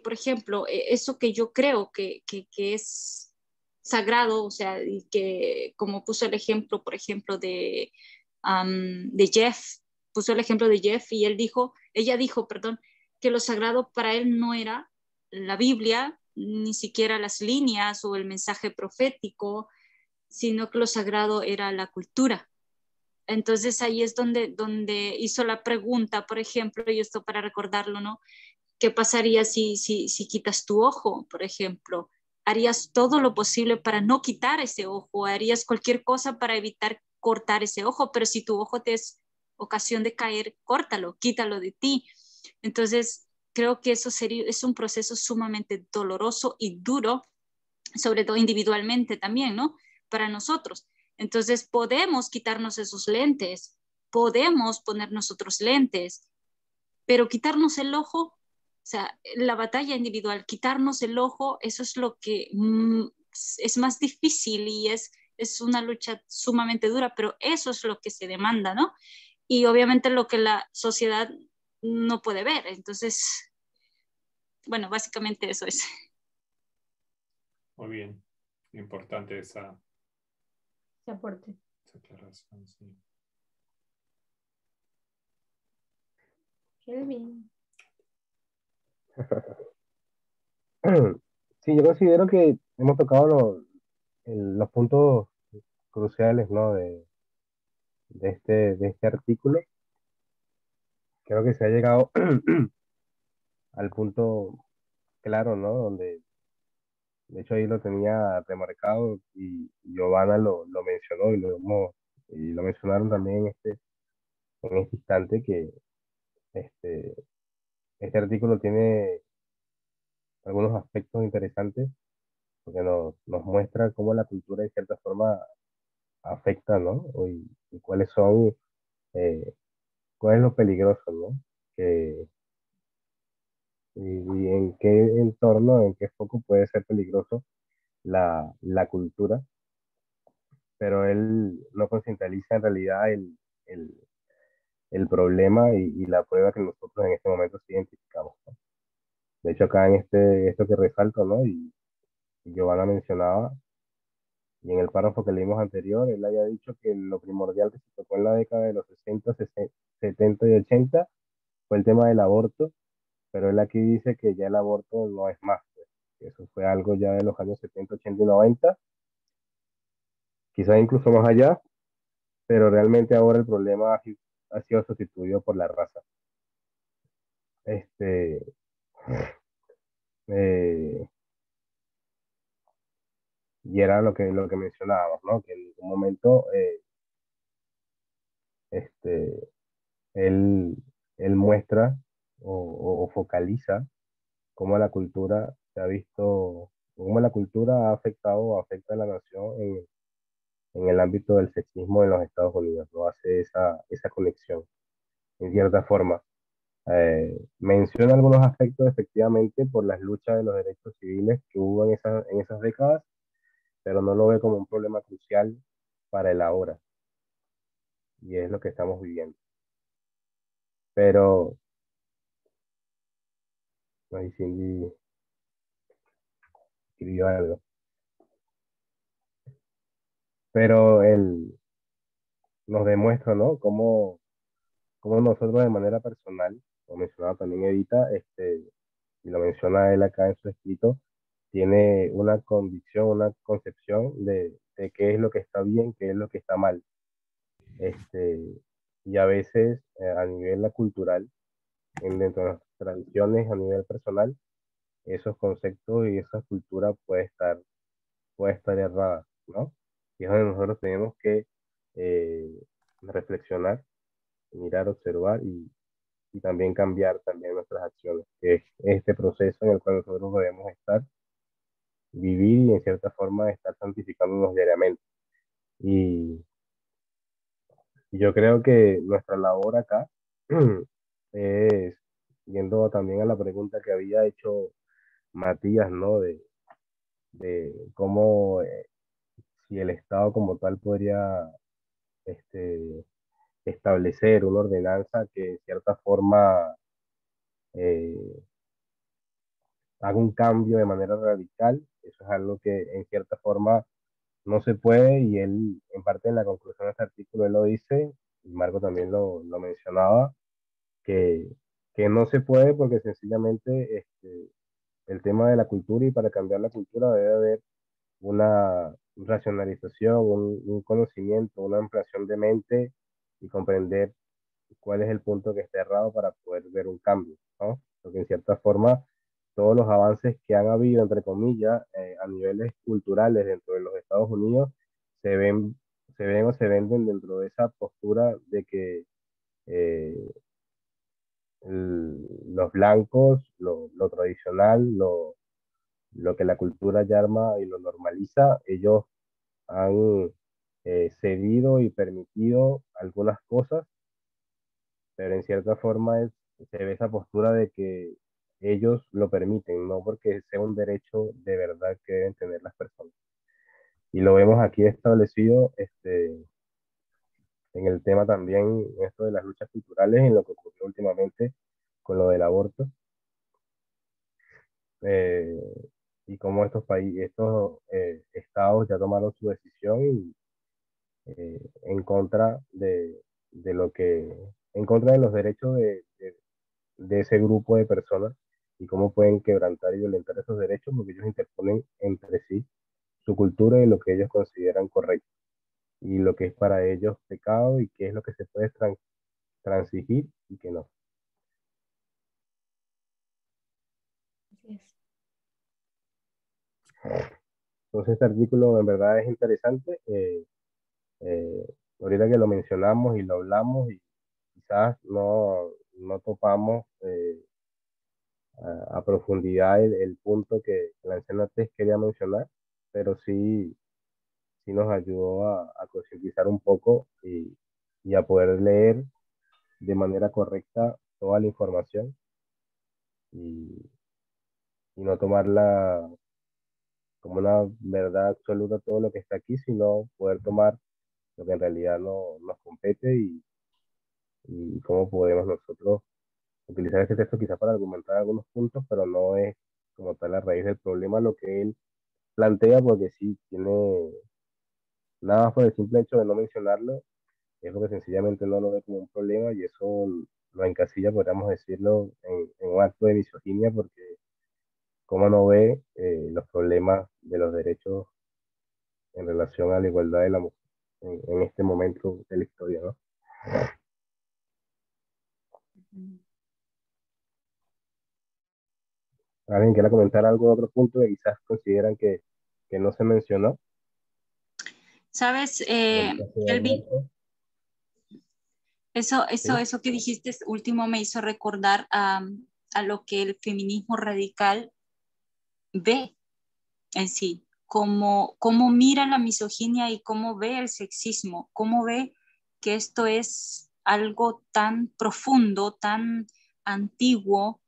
por ejemplo, eso que yo creo que es sagrado, o sea, y que como puso el ejemplo, por ejemplo, de Jeff, puso el ejemplo de Jeff y ella dijo, perdón, que lo sagrado para él no era la Biblia, ni siquiera las líneas o el mensaje profético, sino que lo sagrado era la cultura. Entonces ahí es donde hizo la pregunta, por ejemplo, y esto para recordarlo, ¿no? ¿Qué pasaría si quitas tu ojo, por ejemplo? ¿Harías todo lo posible para no quitar ese ojo? ¿Harías cualquier cosa para evitar cortar ese ojo? Pero si tu ojo te es ocasión de caer, córtalo, quítalo de ti. Entonces, creo que es un proceso sumamente doloroso y duro, sobre todo individualmente también, ¿no? Para nosotros. Entonces, podemos quitarnos esos lentes, podemos ponernos otros lentes, pero quitarnos el ojo, o sea, la batalla individual, quitarnos el ojo, eso es lo que es más difícil y es una lucha sumamente dura, pero eso es lo que se demanda, ¿no? Y obviamente lo que la sociedad no puede ver. Entonces, bueno, básicamente eso es. Muy bien. Importante esa aporte. aclaración, sí. Kelvin. Sí, yo considero que hemos tocado los puntos cruciales, ¿no? De este artículo. Creo que se ha llegado al punto claro, ¿no? Donde, de hecho, ahí lo tenía remarcado y Giovanna lo mencionó y lo mencionaron también en este instante que este, este artículo tiene algunos aspectos interesantes porque nos muestra cómo la cultura de cierta forma afecta, ¿no? Y cuáles son, eh, cuál es lo peligroso, ¿no? Que, y en qué entorno, en qué foco puede ser peligroso la cultura, pero él no concientiza en realidad el, el problema y la prueba que nosotros en este momento sí identificamos, ¿no? De hecho, acá en esto que resalto, ¿no? Y Giovanna mencionaba, y en el párrafo que leímos anterior, él había dicho que lo primordial que se tocó en la década de los 60, 70 y 80 fue el tema del aborto, pero él aquí dice que ya el aborto no es más, pues, que eso fue algo ya de los años 70, 80 y 90, quizás incluso más allá, pero realmente ahora el problema ha sido sustituido por la raza. Este, eh, y era lo que mencionábamos, ¿no? Que en un momento este, él, él muestra o focaliza cómo la cultura se ha visto, cómo la cultura ha afectado o afecta a la nación en el ámbito del sexismo en los Estados Unidos, ¿no? Hace esa conexión, en cierta forma. Menciona algunos aspectos efectivamente por las luchas de los derechos civiles que hubo en esas décadas, pero no lo ve como un problema crucial para el ahora, y es lo que estamos viviendo. Pero, ahí Cindy escribió algo, pero él nos demuestra, ¿no? Cómo nosotros de manera personal, como mencionaba también Edita, y lo menciona él acá en su escrito, tiene una convicción, una concepción de qué es lo que está bien, qué es lo que está mal. Este, y a veces a nivel cultural, dentro de nuestras tradiciones, a nivel personal, esos conceptos y esa cultura puede estar errada, ¿no? Y es donde nosotros tenemos que eh, reflexionar, mirar, observar y también cambiar también nuestras acciones, que es este proceso en el cual nosotros debemos estar, vivir y en cierta forma estar santificándonos diariamente. Y yo creo que nuestra labor acá es, yendo también a la pregunta que había hecho Matías, ¿no? De cómo, si el Estado como tal podría este, establecer una ordenanza que en cierta forma eh, haga un cambio de manera radical eso es algo que en cierta forma no se puede, y él, en parte en la conclusión de este artículo, él lo dice, y Marco también lo mencionaba, que, que no se puede porque sencillamente el tema de la cultura, y para cambiar la cultura debe haber una racionalización, un conocimiento, una ampliación de mente y comprender cuál es el punto que está errado para poder ver un cambio, ¿no? Porque en cierta forma todos los avances que han habido, entre comillas, a niveles culturales dentro de los Estados Unidos, se ven, se ven o se venden dentro de esa postura de que eh, los blancos, lo tradicional, lo que la cultura llama y lo normaliza, ellos han cedido y permitido algunas cosas, pero en cierta forma se ve esa postura de que ellos lo permiten, no porque sea un derecho de verdad que deben tener las personas. Y lo vemos aquí establecido en el tema también, esto de las luchas culturales, en lo que ocurrió últimamente con lo del aborto, eh, y cómo estos países, estos estados ya tomaron su decisión y en contra de lo que, en contra de los derechos de ese grupo de personas, y cómo pueden quebrantar y violentar esos derechos porque ellos interponen entre sí su cultura y lo que ellos consideran correcto y lo que es para ellos pecado y qué es lo que se puede transigir y que no. Así es. Entonces este artículo en verdad es interesante. Eh, Ahorita que lo mencionamos y lo hablamos y quizás no topamos a profundidad el punto que la anciana antes quería mencionar, pero sí nos ayudó a concientizar un poco y a poder leer de manera correcta toda la información y, y no tomarla como una verdad absoluta todo lo que está aquí, sino poder tomar lo que en realidad no nos compete y cómo podemos nosotros utilizar este texto quizás para argumentar algunos puntos, pero no es como tal la raíz del problema lo que él plantea, porque sí tiene, nada más por el simple hecho de no mencionarlo, es porque sencillamente no lo ve como un problema, y eso lo encasilla, podríamos decirlo, en un acto de misoginia, porque cómo no ve los problemas de los derechos en relación a la igualdad de la mujer en este momento de la historia, ¿no? ¿Alguien quiera comentar algo de otro punto que quizás consideran que no se mencionó? Sabes, En el caso de Kelvin, aborto. Sí. eso que dijiste último me hizo recordar a lo que el feminismo radical ve en sí, cómo mira la misoginia y cómo ve el sexismo, cómo ve que esto es algo tan profundo, tan antiguo,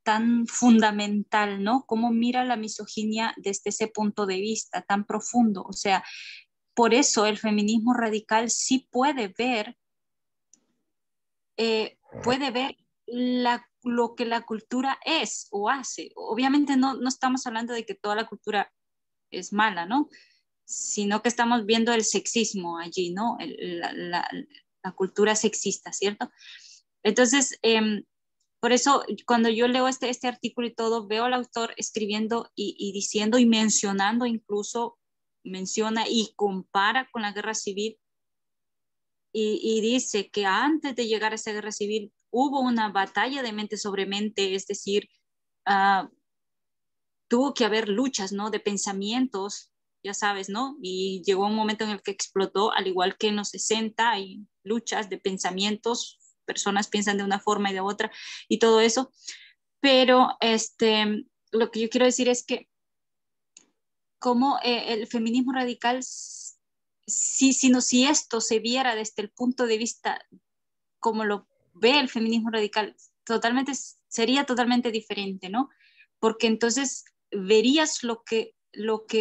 tan fundamental, ¿no? Cómo mira la misoginia desde ese punto de vista tan profundo. O sea, por eso el feminismo radical sí puede ver lo que la cultura es o hace. Obviamente no estamos hablando de que toda la cultura es mala, ¿no? Sino que estamos viendo el sexismo allí, ¿no? La cultura sexista, ¿cierto? Entonces, por eso cuando yo leo este artículo y todo, veo al autor escribiendo y diciendo y mencionando, incluso menciona y compara con la guerra civil, y dice que antes de llegar a esa guerra civil hubo una batalla de mente sobre mente, es decir, tuvo que haber luchas, ¿no? De pensamientos, ya sabes, ¿no? Y llegó un momento en el que explotó, al igual que en los 60 hay luchas de pensamientos, personas piensan de una forma y de otra y todo eso, pero lo que yo quiero decir es que como el feminismo radical, si esto se viera desde el punto de vista como lo ve el feminismo radical, sería totalmente diferente, ¿no? Porque entonces verías lo que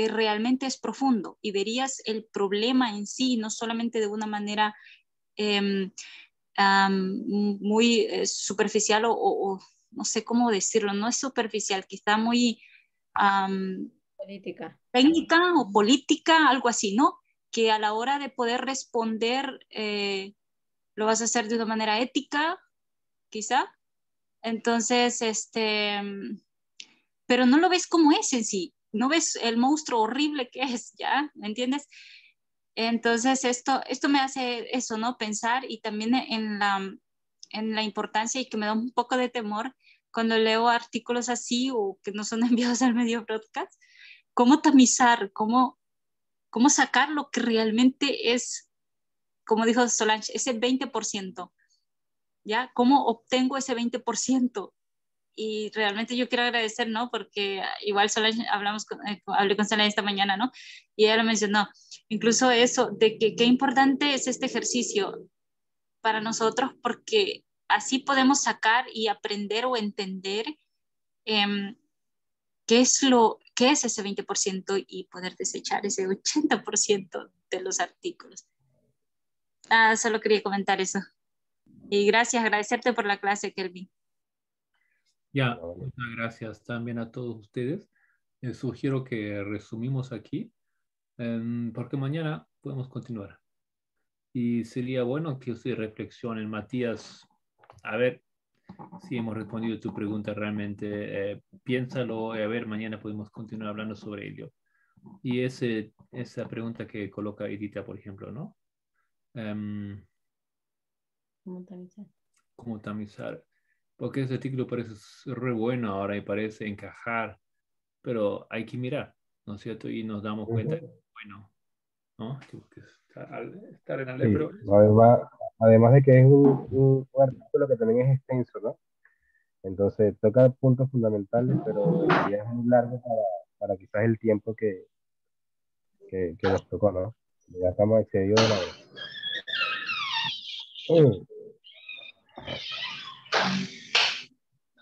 realmente es profundo y verías el problema en sí, no solamente de una manera muy superficial o no sé cómo decirlo, no es superficial, quizá muy política. Técnica o política, algo así, ¿no? Que a la hora de poder responder lo vas a hacer de una manera ética, quizá. Entonces, pero no lo ves como es en sí, no ves el monstruo horrible que es, ¿ya? ¿Me entiendes? Entonces, esto me hace eso, ¿no? Pensar y también en la importancia y que me da un poco de temor cuando leo artículos así o que no son enviados al medio broadcast, cómo tamizar, cómo sacar lo que realmente es, como dijo Solange, ese 20%, ¿ya? ¿Cómo obtengo ese 20%? Y realmente yo quiero agradecer, ¿no? Porque igual Solange, hablé con Solange esta mañana, ¿no? Y ella lo mencionó, incluso eso, de que qué importante es este ejercicio para nosotros, porque así podemos sacar y aprender o entender qué es ese 20% y poder desechar ese 80% de los artículos. Solo quería comentar eso. Y gracias, agradecerte por la clase, Kelvin. Ya, muchas gracias también a todos ustedes. Les sugiero que resumimos aquí, porque mañana podemos continuar. Y sería bueno que ustedes reflexionen, Matías, a ver si hemos respondido tu pregunta realmente. Piénsalo, a ver, mañana podemos continuar hablando sobre ello. Y esa pregunta que coloca Edita, por ejemplo, ¿no? ¿Cómo tamizar? ¿Cómo tamizar? Porque ese artículo parece re bueno ahora y parece encajar, pero hay que mirar, ¿no es cierto? Y nos damos cuenta, bueno, ¿no? Que estar en Sí, pero además de que es un artículo que también es extenso, ¿no? Entonces toca puntos fundamentales, pero ya es muy largo para quizás el tiempo que nos tocó, ¿no? Ya estamos excedidos de la hora.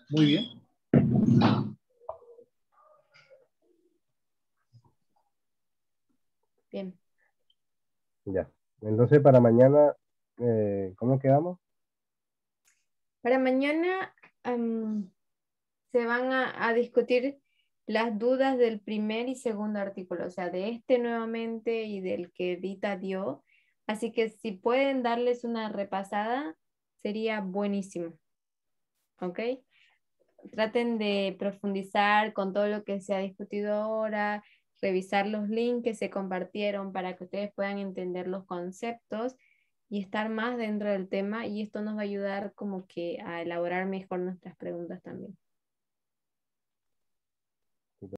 muy bien. Bien. Ya. Entonces para mañana, ¿cómo quedamos? Para mañana se van a discutir las dudas del primer y segundo artículo, o sea, de este nuevamente y del que Edita dio. Así que si pueden darles una repasada, sería buenísimo. ¿Ok? Traten de profundizar con todo lo que se ha discutido ahora, revisar los links que se compartieron para que ustedes puedan entender los conceptos y estar más dentro del tema, y esto nos va a ayudar como que a elaborar mejor nuestras preguntas también.